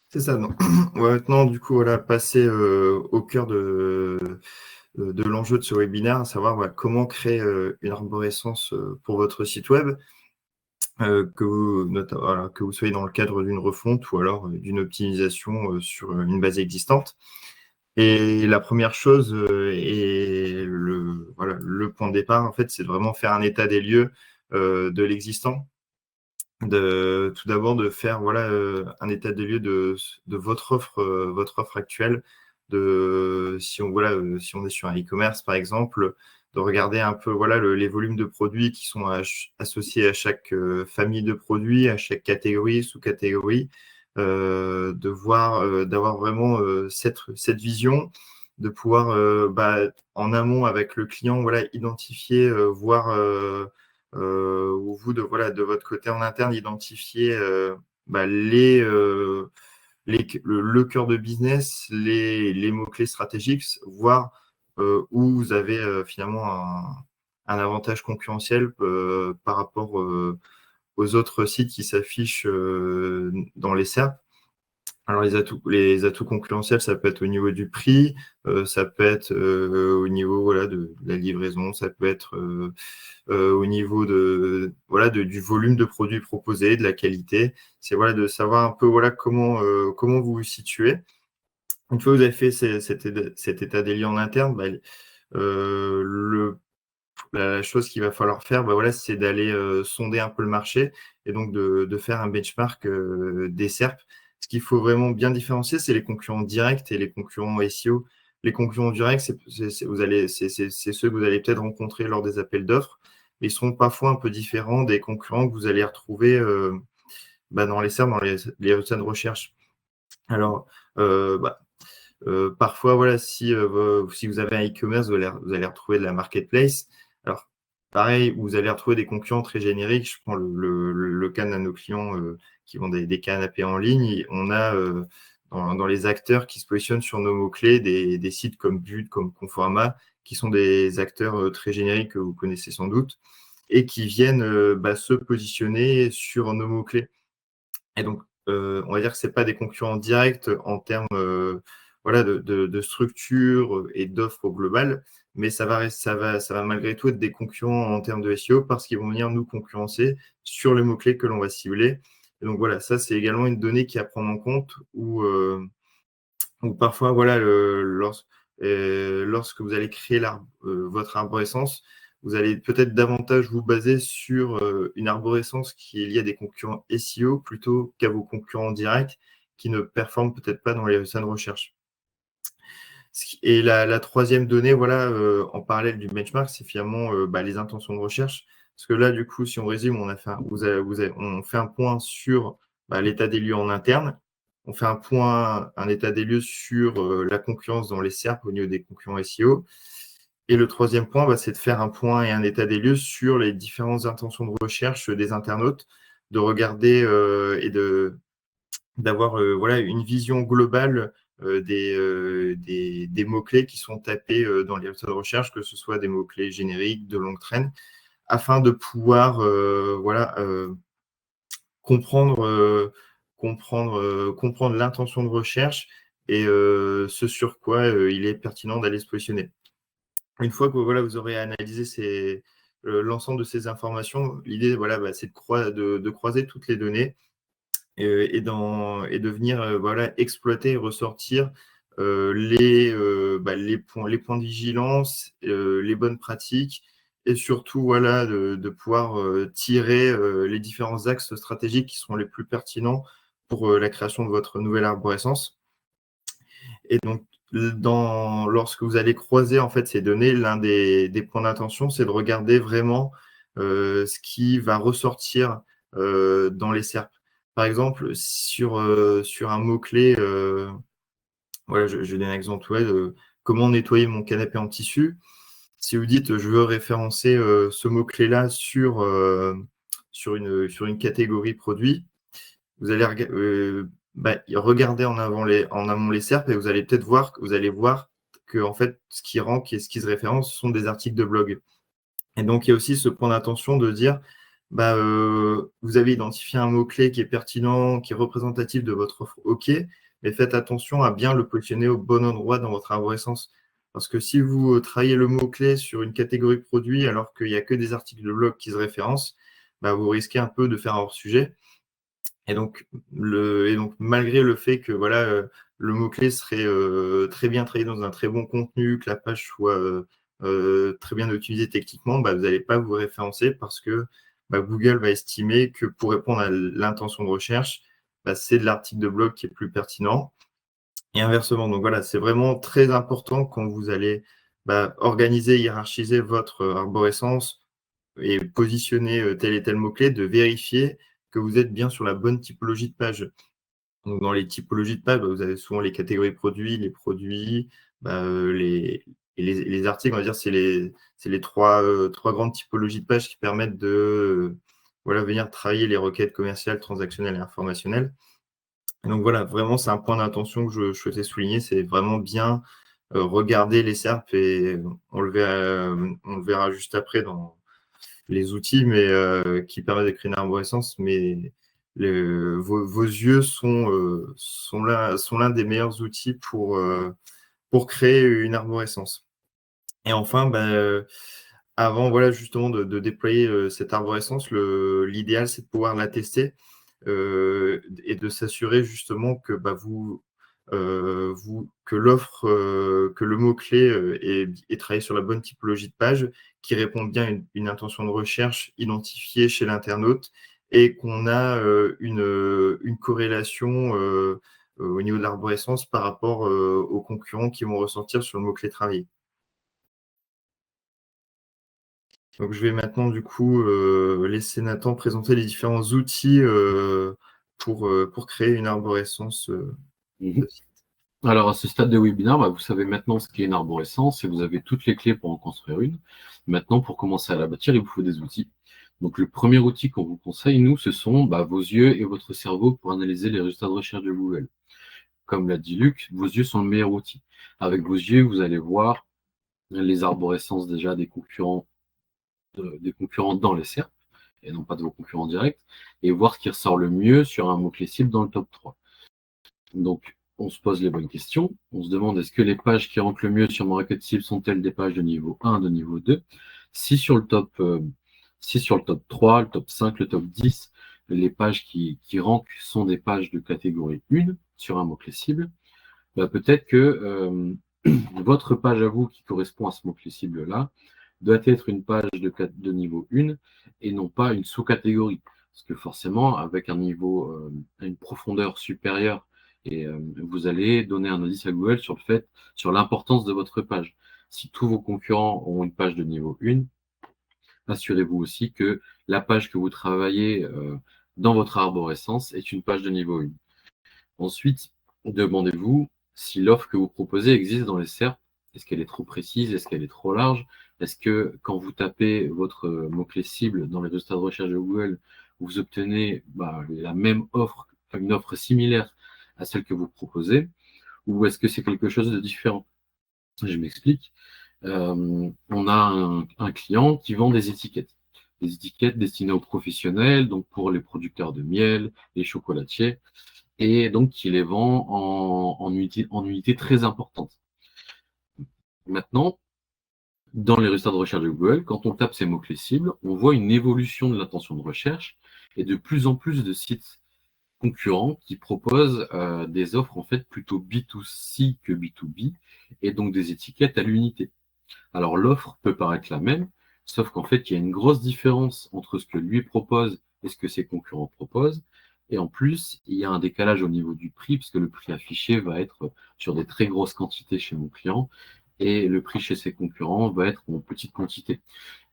C'est ça. Non. Maintenant, du coup, voilà, passer au cœur de l'enjeu de ce webinaire, à savoir comment créer une arborescence pour votre site web. Que vous soyez dans le cadre d'une refonte ou alors d'une optimisation sur une base existante. Et la première chose et le point de départ, en fait, c'est de vraiment faire un état des lieux de l'existant. Tout d'abord de faire un état des lieux de votre offre actuelle. Si on est sur un e-commerce, par exemple, de regarder un peu les volumes de produits qui sont associés à chaque famille de produits, à chaque catégorie, sous-catégorie, d'avoir vraiment cette vision, de pouvoir en amont avec le client identifier, voir ou vous de votre côté en interne identifier le cœur de business, les mots-clés stratégiques, voir où vous avez finalement un avantage concurrentiel par rapport aux autres sites qui s'affichent dans les SERP. Alors, les atouts concurrentiels, ça peut être au niveau du prix, ça peut être au niveau de la livraison, ça peut être au niveau du volume de produits proposés, de la qualité. C'est de savoir un peu comment vous vous situez. Une fois que vous avez fait cet état des lieux en interne, la chose qu'il va falloir faire, c'est d'aller sonder un peu le marché et donc de faire un benchmark des SERP. Ce qu'il faut vraiment bien différencier, c'est les concurrents directs et les concurrents SEO. Les concurrents directs, c'est ceux que vous allez peut-être rencontrer lors des appels d'offres, mais ils seront parfois un peu différents des concurrents que vous allez retrouver dans les SERP, dans les résultats de recherche. Alors, parfois, si vous avez un e-commerce, vous allez retrouver de la marketplace. Alors, pareil, vous allez retrouver des concurrents très génériques. Je prends le cas d'un de nos clients qui vendent des canapés en ligne. On a dans les acteurs qui se positionnent sur nos mots-clés des sites comme But, comme Conforama, qui sont des acteurs très génériques que vous connaissez sans doute et qui viennent se positionner sur nos mots-clés. Et donc, on va dire que ce n'est pas des concurrents directs en termes de structure et d'offres au global, mais ça va malgré tout être des concurrents en termes de SEO parce qu'ils vont venir nous concurrencer sur les mots-clés que l'on va cibler. Et donc voilà, ça c'est également une donnée qui est à prendre en compte où parfois, lorsque vous allez créer votre arborescence, vous allez peut-être davantage vous baser sur une arborescence qui est liée à des concurrents SEO plutôt qu'à vos concurrents directs qui ne performent peut-être pas dans les résultats de recherche. Et la troisième donnée, en parallèle du benchmark, c'est finalement les intentions de recherche. Parce que là, du coup, si on résume, on fait un point sur l'état des lieux en interne. On fait un état des lieux sur la concurrence dans les SERP au niveau des concurrents SEO. Et le troisième point, c'est de faire un point et un état des lieux sur les différentes intentions de recherche des internautes, de regarder et d'avoir une vision globale des mots-clés qui sont tapés dans les résultats de recherche, que ce soit des mots-clés génériques, de longue traîne, afin de pouvoir comprendre l'intention de recherche et ce sur quoi il est pertinent d'aller se positionner. Une fois que vous aurez analysé l'ensemble de ces informations, l'idée c'est de croiser toutes les données et de venir exploiter et ressortir les points de vigilance, les bonnes pratiques et surtout de pouvoir tirer les différents axes stratégiques qui seront les plus pertinents pour la création de votre nouvelle arborescence. Et donc, lorsque vous allez croiser en fait ces données, l'un des points d'attention, c'est de regarder vraiment ce qui va ressortir dans les SERP. Par exemple, sur un mot-clé, je donne un exemple comment nettoyer mon canapé en tissu. Si vous dites je veux référencer ce mot-clé-là sur une catégorie produit, vous allez regarder en amont les SERP et vous allez peut-être voir que en fait, ce qui rank et ce qui se référence sont des articles de blog. Et donc, il y a aussi ce point d'attention de dire vous avez identifié un mot-clé qui est pertinent, qui est représentatif de votre offre, OK, mais faites attention à bien le positionner au bon endroit dans votre arborescence. Parce que si vous travaillez le mot-clé sur une catégorie de produits alors qu'il n'y a que des articles de blog qui se référencent, vous risquez un peu de faire un hors-sujet. Et donc, malgré le fait que le mot-clé serait très bien travaillé dans un très bon contenu, que la page soit très bien utilisée techniquement, vous n'allez pas vous référencer parce que Google va estimer que pour répondre à l'intention de recherche, c'est de l'article de blog qui est plus pertinent. Et inversement, donc c'est vraiment très important quand vous allez organiser, hiérarchiser votre arborescence et positionner tel et tel mot-clé, de vérifier que vous êtes bien sur la bonne typologie de page. Donc, dans les typologies de page, vous avez souvent les catégories produits, les produits, les articles, on va dire, c'est les trois grandes typologies de pages qui permettent de venir travailler les requêtes commerciales, transactionnelles et informationnelles. Et donc vraiment, c'est un point d'attention que je souhaitais souligner, c'est vraiment bien regarder les SERP et on le verra juste après dans les outils qui permettent de créer une arborescence, mais vos yeux sont l'un des meilleurs outils pour créer une arborescence. Et enfin, avant justement de déployer cette arborescence, l'idéal, c'est de pouvoir la tester et de s'assurer justement que que l'offre, que le mot-clé est travaillé sur la bonne typologie de page, qui répond bien à une intention de recherche identifiée chez l'internaute et qu'on a une corrélation au niveau de l'arborescence par rapport aux concurrents qui vont ressortir sur le mot-clé travaillé. Donc, je vais maintenant du coup laisser Nathan présenter les différents outils pour créer une arborescence de site. Alors, à ce stade de webinaire, vous savez maintenant ce qu'est une arborescence et vous avez toutes les clés pour en construire une. Maintenant, pour commencer à la bâtir, il vous faut des outils. Donc, le premier outil qu'on vous conseille, nous, ce sont vos yeux et votre cerveau pour analyser les résultats de recherche de Google. Comme l'a dit Luc, vos yeux sont le meilleur outil. Avec vos yeux, vous allez voir les arborescences déjà des concurrents dans les SERP, et non pas de vos concurrents directs, et voir ce qui ressort le mieux sur un mot-clé cible dans le top 3. Donc, on se pose les bonnes questions. On se demande est-ce que les pages qui rankent le mieux sur mon requête cible sont-elles des pages de niveau 1, de niveau 2 ? Si sur le top 3, le top 5, le top 10, les pages qui rankent sont des pages de catégorie 1 sur un mot-clé cible, peut-être que votre page à vous qui correspond à ce mot-clé cible-là doit être une page de niveau 1 et non pas une sous-catégorie. Parce que forcément, avec un niveau, une profondeur supérieure, et vous allez donner un indice à Google sur l'importance de votre page. Si tous vos concurrents ont une page de niveau 1, assurez-vous aussi que la page que vous travaillez dans votre arborescence est une page de niveau 1. Ensuite, demandez-vous si l'offre que vous proposez existe dans les SERP. Est-ce qu'elle est trop précise? Est-ce qu'elle est trop large? Est-ce que quand vous tapez votre mot-clé cible dans les résultats de recherche de Google, vous obtenez la même offre, une offre similaire à celle que vous proposez? Ou est-ce que c'est quelque chose de différent? Je m'explique. On a un client qui vend des étiquettes. des étiquettes destinées aux professionnels, donc pour les producteurs de miel, les chocolatiers, et donc qui les vend en unités très importantes. Maintenant, dans les résultats de recherche de Google, quand on tape ces mots-clés cibles, on voit une évolution de l'intention de recherche et de plus en plus de sites concurrents qui proposent des offres en fait plutôt B2C que B2B et donc des étiquettes à l'unité. Alors l'offre peut paraître la même, sauf qu'en fait il y a une grosse différence entre ce que lui propose et ce que ses concurrents proposent. Et en plus, il y a un décalage au niveau du prix, puisque le prix affiché va être sur des très grosses quantités chez mon client, et le prix chez ses concurrents va être en petite quantité.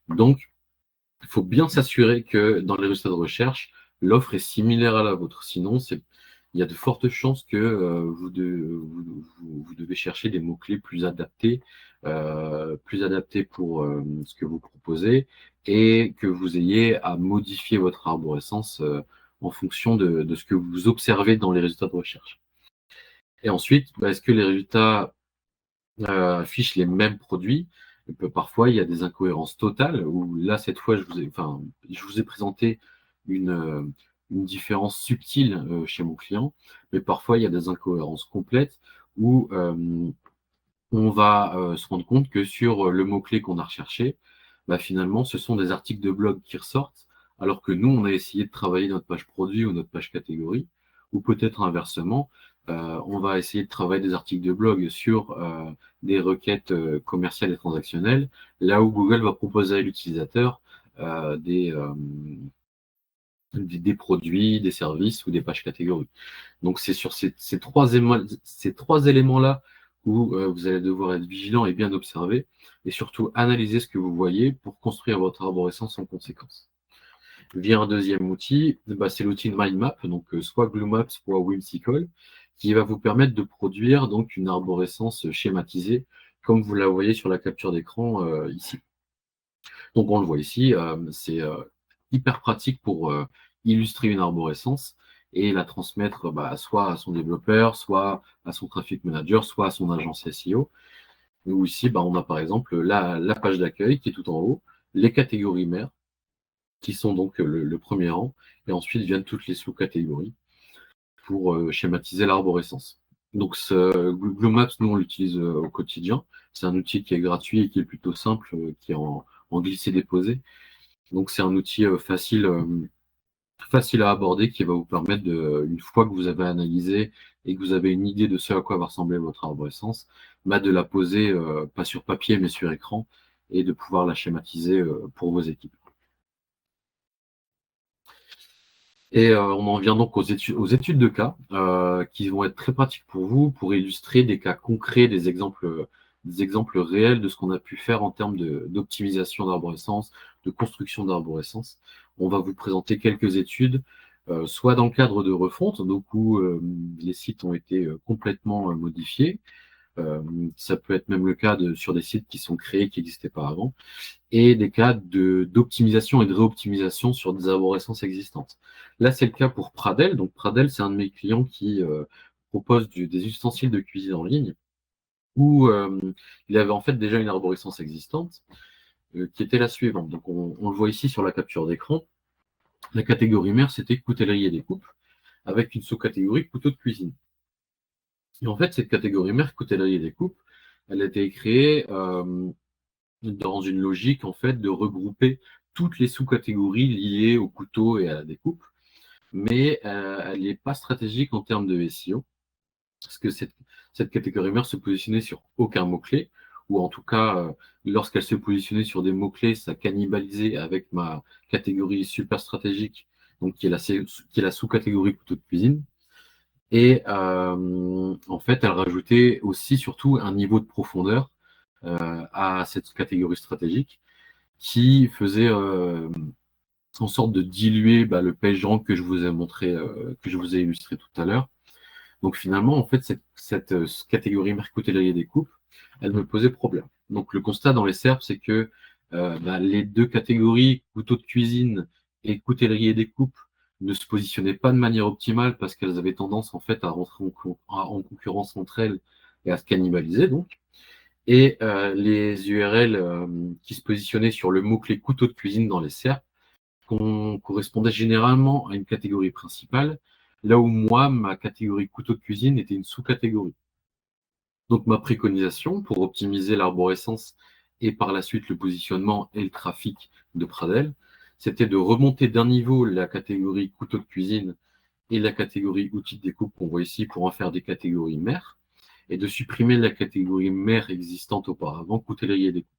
Donc, il faut bien s'assurer que dans les résultats de recherche, l'offre est similaire à la vôtre. Sinon, il y a de fortes chances que vous devez chercher des mots-clés plus adaptés pour ce que vous proposez et que vous ayez à modifier votre arborescence en fonction de ce que vous observez dans les résultats de recherche. Et ensuite, est-ce que les résultats affichent les mêmes produits? Parfois, il y a des incohérences totales, où là, cette fois, je vous ai présenté une différence subtile chez mon client, mais parfois, il y a des incohérences complètes où on va se rendre compte que sur le mot-clé qu'on a recherché, finalement, ce sont des articles de blog qui ressortent, alors que nous, on a essayé de travailler notre page produit ou notre page catégorie, ou peut-être inversement, on va essayer de travailler des articles de blog sur des requêtes commerciales et transactionnelles, là où Google va proposer à l'utilisateur des produits, des services ou des pages catégories. Donc, c'est sur ces trois éléments-là où vous allez devoir être vigilant et bien observer, et surtout analyser ce que vous voyez pour construire votre arborescence en conséquence. Via un deuxième outil, c'est l'outil MindMap, donc soit GlueMap, soit Whimsical, qui va vous permettre de produire donc une arborescence schématisée, comme vous la voyez sur la capture d'écran ici. Donc on le voit ici, c'est hyper pratique pour illustrer une arborescence et la transmettre soit à son développeur, soit à son traffic manager, soit à son agence SEO. Où ici, on a par exemple la page d'accueil qui est tout en haut, les catégories mères, qui sont donc le premier rang, et ensuite viennent toutes les sous-catégories pour schématiser l'arborescence. Donc Google Maps, nous on l'utilise au quotidien. C'est un outil qui est gratuit et qui est plutôt simple, qui est en glisser-déposer. Donc c'est un outil facile à aborder qui va vous permettre, une fois que vous avez analysé et que vous avez une idée de ce à quoi va ressembler votre arborescence, de la poser pas sur papier mais sur écran et de pouvoir la schématiser pour vos équipes. Et on en vient donc aux études de cas qui vont être très pratiques pour vous, pour illustrer des cas concrets, des exemples réels de ce qu'on a pu faire en termes d'optimisation d'arborescence, de construction d'arborescence. On va vous présenter quelques études, soit dans le cadre de refonte, donc où les sites ont été complètement modifiés. Ça peut être même le cas sur des sites qui sont créés, qui n'existaient pas avant, et des cas d'optimisation et de réoptimisation sur des arborescences existantes. Là, c'est le cas pour Pradel. Donc, Pradel, c'est un de mes clients qui propose des ustensiles de cuisine en ligne où il avait en fait déjà une arborescence existante qui était la suivante. Donc, on le voit ici sur la capture d'écran. La catégorie mère, c'était coutellerie et découpe, avec une sous-catégorie couteau de cuisine. Et en fait, cette catégorie mère, coutellerie et découpe, elle a été créée dans une logique en fait de regrouper toutes les sous-catégories liées au couteau et à la découpe, mais elle n'est pas stratégique en termes de SEO, parce que cette catégorie mère se positionnait sur aucun mot-clé, ou en tout cas, lorsqu'elle se positionnait sur des mots-clés, ça cannibalisait avec ma catégorie super stratégique, donc qui est la sous-catégorie couteau de cuisine. Et en fait, elle rajoutait aussi surtout un niveau de profondeur à cette catégorie stratégique qui faisait en sorte de diluer le PageRank que je vous ai montré, que je vous ai illustré tout à l'heure. Donc finalement, en fait, cette catégorie coutellerie et découpe, elle me posait problème. Donc le constat dans les SERP, c'est que les deux catégories, couteau de cuisine et coutellerie et découpe, ne se positionnaient pas de manière optimale parce qu'elles avaient tendance en fait à rentrer en concurrence entre elles et à se cannibaliser donc. Et les URL qui se positionnaient sur le mot-clé couteau de cuisine dans les SERP correspondait généralement à une catégorie principale, là où moi, ma catégorie couteau de cuisine était une sous-catégorie. Donc ma préconisation pour optimiser l'arborescence et par la suite le positionnement et le trafic de Pradel, c'était de remonter d'un niveau la catégorie couteau de cuisine et la catégorie outils de découpe qu'on voit ici pour en faire des catégories mères, et de supprimer la catégorie mère existante auparavant, coutellerie et découpe.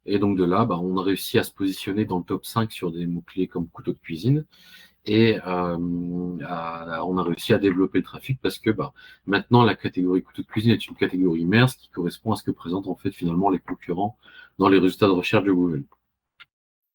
Et donc de là, on a réussi à se positionner dans le top 5 sur des mots-clés comme couteau de cuisine, et on a réussi à développer le trafic parce que maintenant la catégorie couteau de cuisine est une catégorie mère, ce qui correspond à ce que présentent en fait finalement les concurrents dans les résultats de recherche de Google.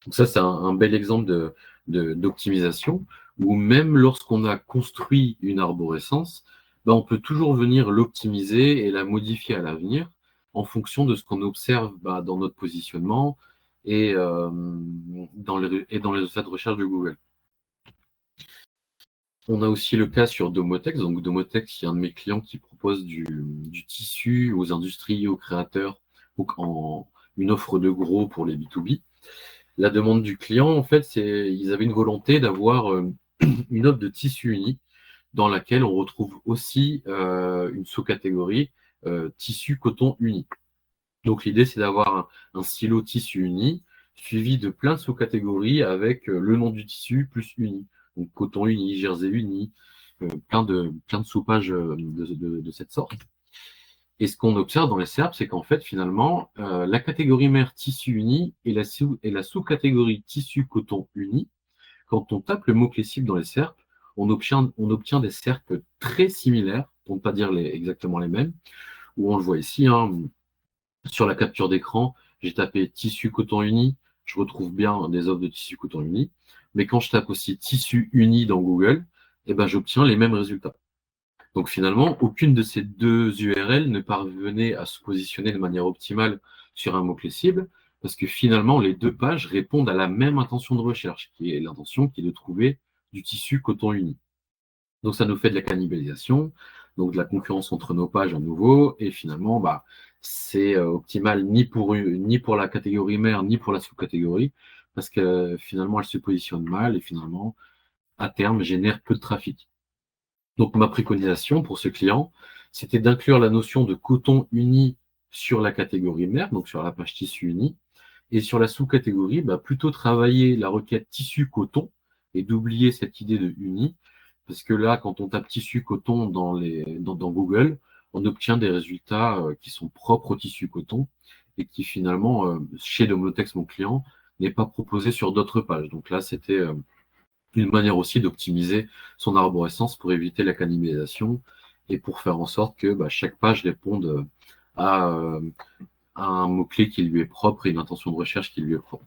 Donc ça, c'est un bel exemple d'optimisation où même lorsqu'on a construit une arborescence, on peut toujours venir l'optimiser et la modifier à l'avenir en fonction de ce qu'on observe dans notre positionnement et dans les résultats de recherche de Google. On a aussi le cas sur Domotex. Donc Domotex, c'est un de mes clients qui propose du tissu aux industries, aux créateurs, donc en une offre de gros pour les B2B. La demande du client, en fait, ils avaient une volonté d'avoir une offre de tissu uni dans laquelle on retrouve aussi une sous-catégorie tissu coton uni. Donc l'idée, c'est d'avoir un silo tissu uni suivi de plein de sous-catégories avec le nom du tissu plus uni. Donc coton uni, jersey uni, plein de sous-pages de cette sorte. Et ce qu'on observe dans les SERP, c'est qu'en fait, finalement, la catégorie mère tissu uni et la sous-catégorie tissu coton uni, quand on tape le mot-clé cible dans les SERP, on obtient des SERP très similaires, pour ne pas dire exactement les mêmes, où on le voit ici, sur la capture d'écran, j'ai tapé tissu coton uni, je retrouve bien des offres de tissu coton uni, mais quand je tape aussi tissu uni dans Google, j'obtiens les mêmes résultats. Donc finalement, aucune de ces deux URL ne parvenait à se positionner de manière optimale sur un mot-clé cible, parce que finalement, les deux pages répondent à la même intention de recherche, qui est l'intention qui est de trouver du tissu coton uni. Donc ça nous fait de la cannibalisation, donc de la concurrence entre nos pages à nouveau, et finalement, c'est optimal ni pour la catégorie mère, ni pour la sous-catégorie, parce que finalement, elle se positionne mal, et finalement, à terme, génère peu de trafic. Donc, ma préconisation pour ce client, c'était d'inclure la notion de coton uni sur la catégorie mère, donc sur la page tissu uni, et sur la sous-catégorie, plutôt travailler la requête tissu coton et d'oublier cette idée de uni, parce que là, quand on tape tissu coton dans Google, on obtient des résultats qui sont propres au tissu coton et qui finalement, chez Domotex, mon client, n'est pas proposé sur d'autres pages. Donc là, c'était une manière aussi d'optimiser son arborescence pour éviter la cannibalisation et pour faire en sorte que chaque page réponde à un mot-clé qui lui est propre et une intention de recherche qui lui est propre.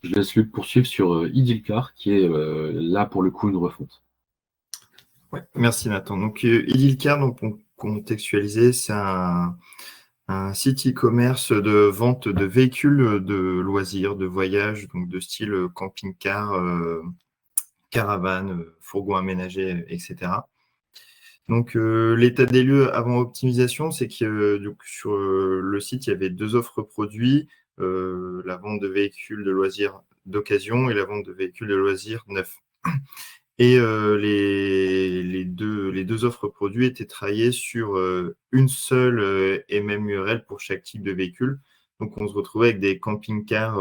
Je laisse Luc poursuivre sur Idilcar, qui est là pour le coup une refonte. Ouais, merci Nathan. Donc Idilcar, pour contextualiser, c'est un site e-commerce de vente de véhicules de loisirs, de voyage, donc de style camping-car, caravane, fourgon aménagé, etc. Donc l'état des lieux avant optimisation, c'est que sur le site, il y avait deux offres produits, la vente de véhicules de loisirs d'occasion et la vente de véhicules de loisirs neufs. Et les deux offres produits étaient travaillées sur une seule et même URL pour chaque type de véhicule. Donc, on se retrouvait avec des camping-cars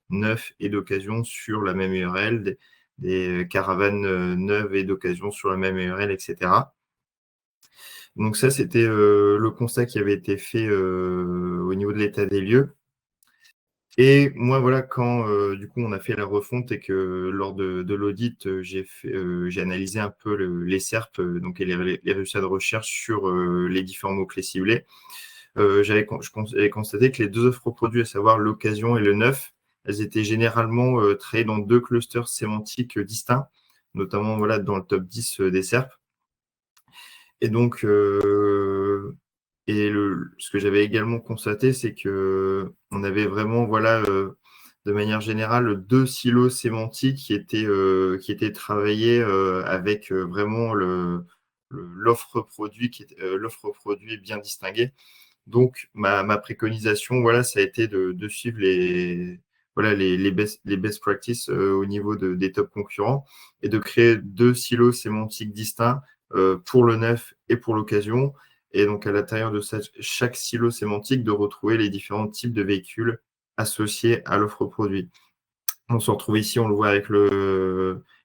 neufs et d'occasion sur la même URL, des caravanes neuves et d'occasion sur la même URL, etc. Donc, ça, c'était le constat qui avait été fait au niveau de l'état des lieux. Et moi, voilà, quand du coup on a fait la refonte et que lors de l'audit, j'ai analysé un peu les SERP, donc et les résultats de recherche sur les différents mots-clés ciblés, j'avais constaté que les deux offres produits, à savoir l'occasion et le neuf, elles étaient généralement traitées dans deux clusters sémantiques distincts, notamment voilà, dans le top 10 des SERP. Et donc, ce que j'avais également constaté, c'est qu'on avait vraiment, voilà, de manière générale, deux silos sémantiques qui étaient travaillés avec vraiment l'offre produit l'offre produit bien distinguée. Donc, ma préconisation, voilà, ça a été de suivre voilà, les best practices au niveau des top concurrents et de créer 2 silos sémantiques distincts pour le neuf et pour l'occasion. Et donc, à l'intérieur de chaque silo sémantique, de retrouver les différents types de véhicules associés à l'offre produit. On se retrouve ici, on le voit avec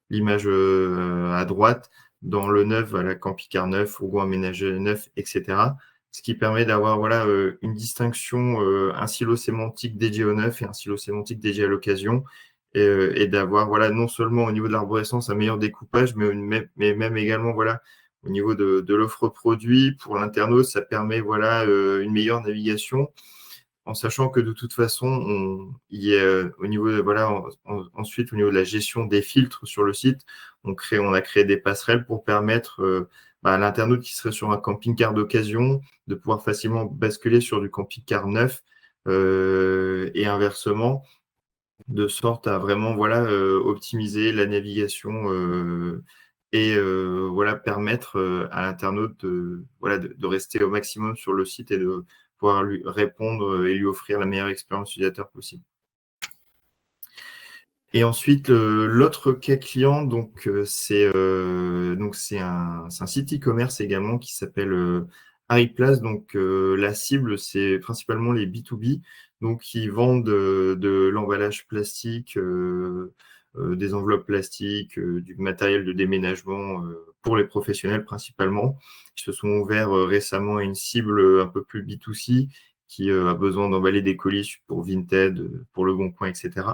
l'image à droite, dans le neuf, voilà, camping-car neuf, fourgon aménagé neuf, etc. Ce qui permet d'avoir voilà, une distinction, un silo sémantique dédié au neuf et un silo sémantique dédié à l'occasion, et d'avoir voilà, non seulement au niveau de l'arborescence un meilleur découpage, mais même également voilà, au niveau de l'offre produit. Pour l'internaute, ça permet voilà, une meilleure navigation, en sachant que de toute façon, au niveau de, voilà, ensuite au niveau de la gestion des filtres sur le site, on a créé des passerelles pour permettre à l'internaute qui serait sur un camping-car d'occasion de pouvoir facilement basculer sur du camping-car neuf et inversement, de sorte à vraiment voilà, optimiser la navigation et voilà, permettre à l'internaute voilà, de rester au maximum sur le site et de pouvoir lui répondre et lui offrir la meilleure expérience utilisateur possible. Et ensuite, l'autre cas client, donc c'est un site e-commerce également qui s'appelle Hariplace. Donc la cible, c'est principalement les B2B, donc qui vendent de l'emballage plastique, des enveloppes plastiques, du matériel de déménagement pour les professionnels principalement. Ils se sont ouverts récemment à une cible un peu plus B2C qui a besoin d'emballer des colis pour Vinted, pour Le Bon Coin, etc.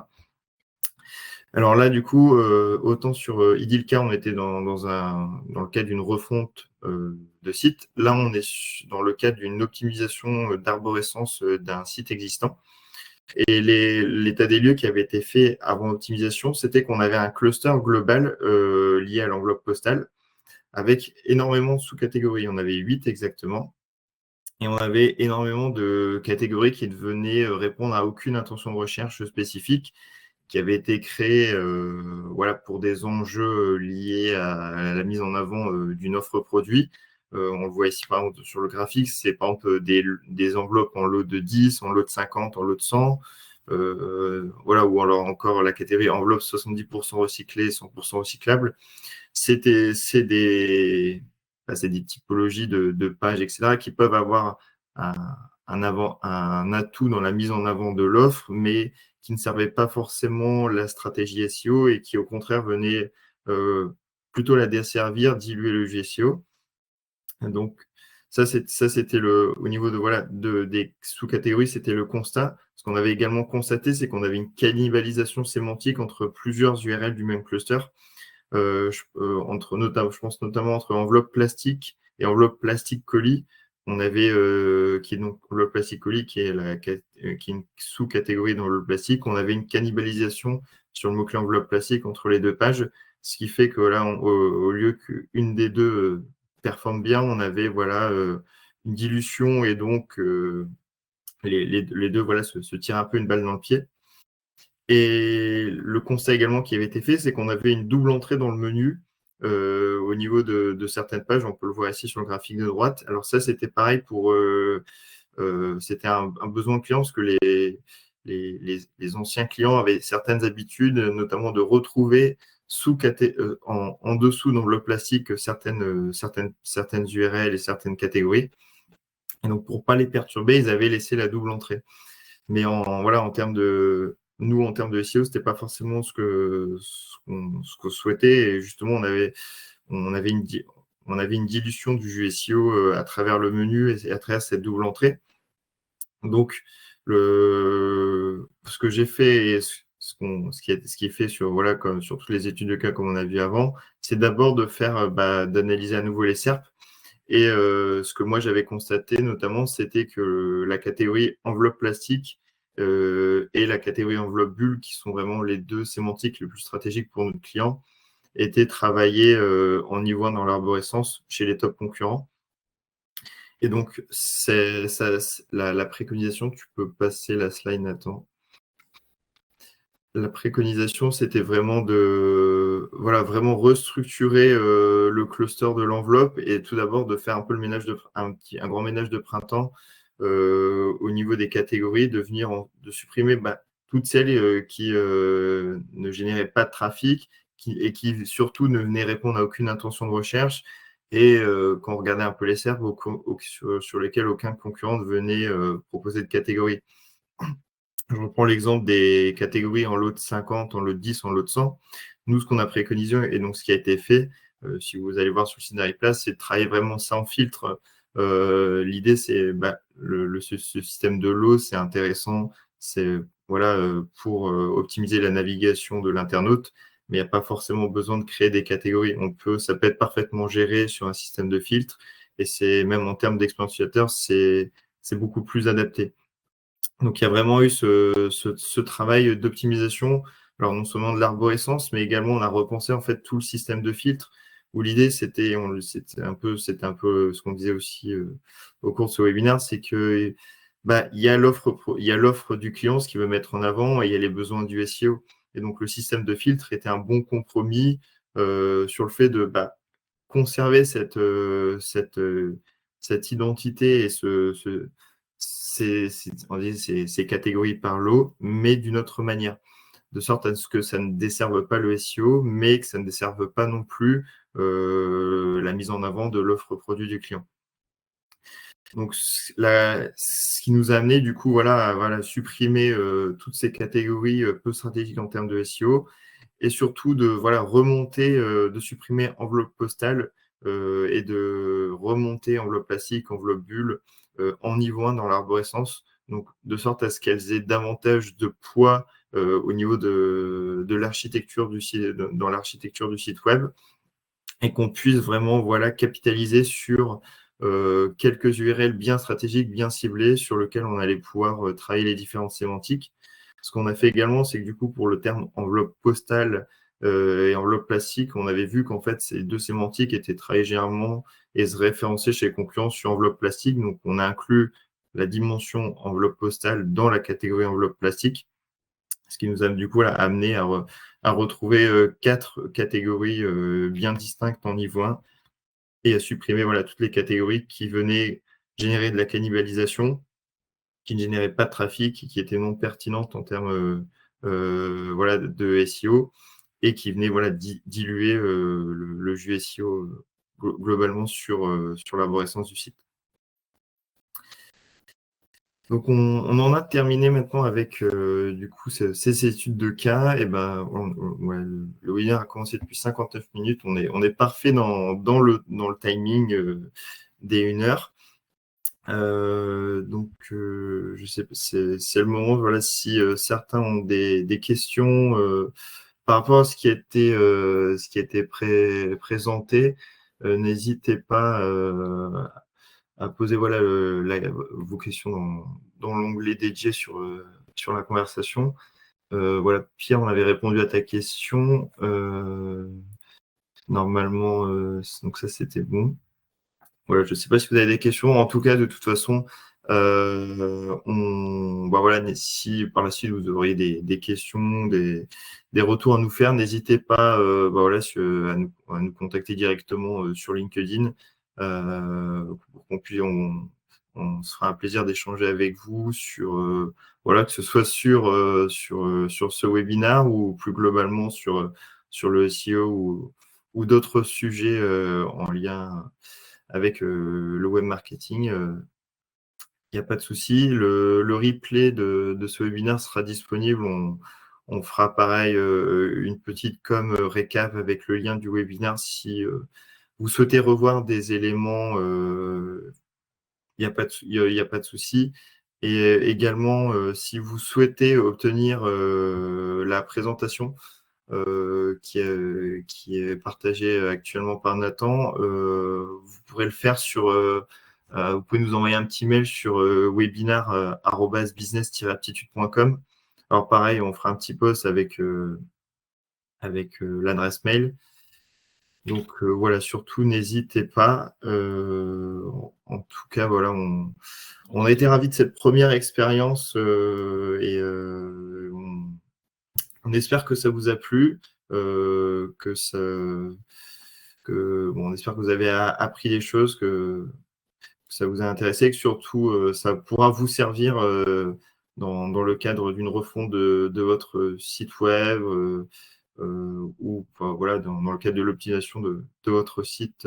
Alors là, du coup, autant sur Idylka, on était dans le cadre d'une refonte de site. Là, on est dans le cadre d'une optimisation d'arborescence d'un site existant. Et l'état des lieux qui avait été fait avant optimisation, c'était qu'on avait un cluster global lié à l'enveloppe postale avec énormément de sous-catégories. On avait 8 exactement. Et on avait énormément de catégories qui venaient répondre à aucune intention de recherche spécifique, qui avait été créée voilà, pour des enjeux liés à la mise en avant d'une offre produit. On le voit ici par exemple sur le graphique, c'est par exemple des enveloppes en lot de 10, en lot de 50, en lot de 100. Voilà, ou alors encore la catégorie enveloppe 70% recyclée, 100% recyclable. C'est des typologies de pages, etc., qui peuvent avoir un atout dans la mise en avant de l'offre, mais qui ne servaient pas forcément la stratégie SEO et qui, au contraire, venaient plutôt la desservir, diluer le SEO. Donc, ça c'était au niveau de, voilà, des sous-catégories, c'était le constat. Ce qu'on avait également constaté, c'est qu'on avait une cannibalisation sémantique entre plusieurs URL du même cluster. Je pense notamment entre enveloppe plastique et enveloppe plastique colis. On avait qui est donc enveloppe plastique colis, qui est une sous-catégorie d'enveloppe plastique. On avait une cannibalisation sur le mot-clé enveloppe plastique entre les deux pages, ce qui fait que là, au lieu qu'une des deux performe bien, on avait voilà une dilution et donc les deux voilà se tirent un peu une balle dans le pied. Et le constat également qui avait été fait, c'est qu'on avait une double entrée dans le menu au niveau de certaines pages. On peut le voir ici sur le graphique de droite. Alors ça, c'était pareil pour... c'était un besoin client parce que les anciens clients avaient certaines habitudes, notamment de retrouver en dessous d'enveloppe plastique certaines URL et certaines catégories. Et donc, pour ne pas les perturber, ils avaient laissé la double entrée. Mais en termes de SEO, ce n'était pas forcément ce qu'on souhaitait. Et justement, on avait une dilution du jeu SEO à travers le menu et à travers cette double entrée. Donc, ce que j'ai fait et ce qui est fait sur, voilà, comme sur toutes les études de cas comme on a vu avant, c'est d'abord d'analyser à nouveau les SERP. Et ce que moi j'avais constaté notamment, c'était que la catégorie enveloppe plastique et la catégorie enveloppe bulle, qui sont vraiment les deux sémantiques les plus stratégiques pour notre client, étaient travaillées en niveau 1 dans l'arborescence chez les top concurrents. Et donc, la préconisation, tu peux passer la slide, Nathan. La préconisation, c'était vraiment vraiment restructurer le cluster de l'enveloppe et tout d'abord de faire un peu un grand ménage de printemps au niveau des catégories, de supprimer toutes celles qui ne généraient pas de trafic et qui surtout ne venaient répondre à aucune intention de recherche. Et quand on regardait un peu les SERPs sur lesquels aucun concurrent ne venait proposer de catégorie. Je reprends l'exemple des catégories en lot de 50, en lot de 10, en lot de 100. Nous, ce qu'on a préconisé et donc ce qui a été fait, si vous allez voir sur le site d'Ariplace, c'est de travailler vraiment sans filtre. L'idée, c'est ce système de lot, c'est intéressant, c'est voilà, pour optimiser la navigation de l'internaute, mais il n'y a pas forcément besoin de créer des catégories. Ça peut être parfaitement géré sur un système de filtre, et c'est même en termes d'expérience utilisateur, c'est beaucoup plus adapté. Donc, il y a vraiment eu ce travail d'optimisation, alors non seulement de l'arborescence, mais également on a repensé en fait tout le système de filtre, où l'idée c'était un peu ce qu'on disait aussi au cours de ce webinaire, c'est que il y a l'offre du client, ce qu'il veut mettre en avant, et il y a les besoins du SEO. Et donc le système de filtre était un bon compromis sur le fait de conserver cette identité et ces catégories par lot, mais d'une autre manière, de sorte à ce que ça ne desserve pas le SEO, mais que ça ne desserve pas non plus la mise en avant de l'offre produit du client. Donc, ce qui nous a amené du coup à supprimer toutes ces catégories peu stratégiques en termes de SEO, et surtout de remonter, de supprimer enveloppe postale et de remonter enveloppe classique, enveloppe bulle en niveau 1 dans l'arborescence, donc de sorte à ce qu'elles aient davantage de poids au niveau de l'architecture du site, dans l'architecture du site web, et qu'on puisse vraiment capitaliser sur quelques URL bien stratégiques, bien ciblées, sur lesquelles on allait pouvoir travailler les différentes sémantiques. Ce qu'on a fait également, c'est que du coup, pour le terme enveloppe postale et enveloppe classique, on avait vu qu'en fait, ces deux sémantiques étaient travaillées généralement et se référençaient chez les concurrents sur enveloppe plastique. Donc, on a inclus la dimension enveloppe postale dans la catégorie enveloppe plastique, ce qui nous a du coup amené à retrouver 4 catégories bien distinctes en niveau 1 et à supprimer toutes les catégories qui venaient générer de la cannibalisation, qui ne généraient pas de trafic, qui étaient non pertinentes en termes de SEO et qui venaient diluer le jus SEO globalement sur l'arborescence du site. Donc, on en a terminé maintenant avec du coup ces études de cas. Et le webinaire a commencé depuis 59 minutes. On est parfait dans le timing des 1 heure. Donc, je sais pas, c'est le moment. Si certains ont des questions par rapport à ce qui a été présenté, n'hésitez pas à poser vos questions dans l'onglet dédié sur la conversation. Pierre, on avait répondu à ta question. Normalement, donc ça, c'était bon. Voilà, je ne sais pas si vous avez des questions. En tout cas, de toute façon, si par la suite vous auriez des questions, des retours à nous faire, n'hésitez pas à nous contacter directement sur LinkedIn pour qu'on puisse, on se fera un plaisir d'échanger avec vous sur que ce soit sur ce webinaire ou plus globalement sur le SEO ou d'autres sujets en lien avec le web marketing. Il n'y a pas de souci. Le replay de ce webinaire sera disponible. On fera pareil une petite récap avec le lien du webinaire. Si vous souhaitez revoir des éléments, il n'y a pas de souci. Et également, si vous souhaitez obtenir la présentation qui est partagée actuellement par Nathan, vous pourrez le faire vous pouvez nous envoyer un petit mail sur webinar@business-aptitude.com. Alors pareil, on fera un petit post avec l'adresse mail. Donc surtout n'hésitez pas. En tout cas, on a été ravis de cette première expérience et on espère que ça vous a plu, on espère que vous avez appris des choses, que ça vous a intéressé, que surtout ça pourra vous servir dans le cadre d'une refonte de votre site web ou voilà, dans le cadre de l'optimisation de votre site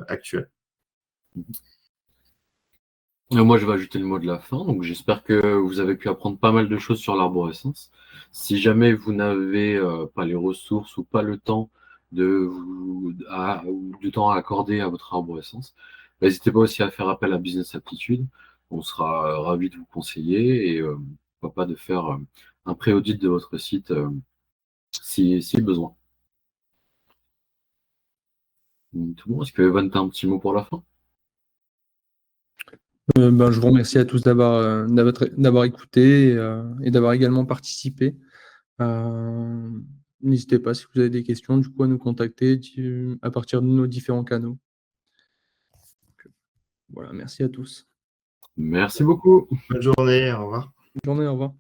actuel. Moi, je vais ajouter le mot de la fin. Donc, j'espère que vous avez pu apprendre pas mal de choses sur l'arborescence. Si jamais vous n'avez pas les ressources ou pas le temps ou du temps à accorder à votre arborescence, n'hésitez pas aussi à faire appel à Business Aptitude. On sera ravis de vous conseiller et pourquoi pas de faire un pré-audit de votre site si besoin. Tout le monde, est-ce que Evan, tu as un petit mot pour la fin? Je vous remercie à tous d'avoir écouté et d'avoir également participé. N'hésitez pas, si vous avez des questions, du coup, à nous contacter à partir de nos différents canaux. Voilà, merci à tous. Merci beaucoup. Bonne journée, au revoir. Bonne journée, au revoir.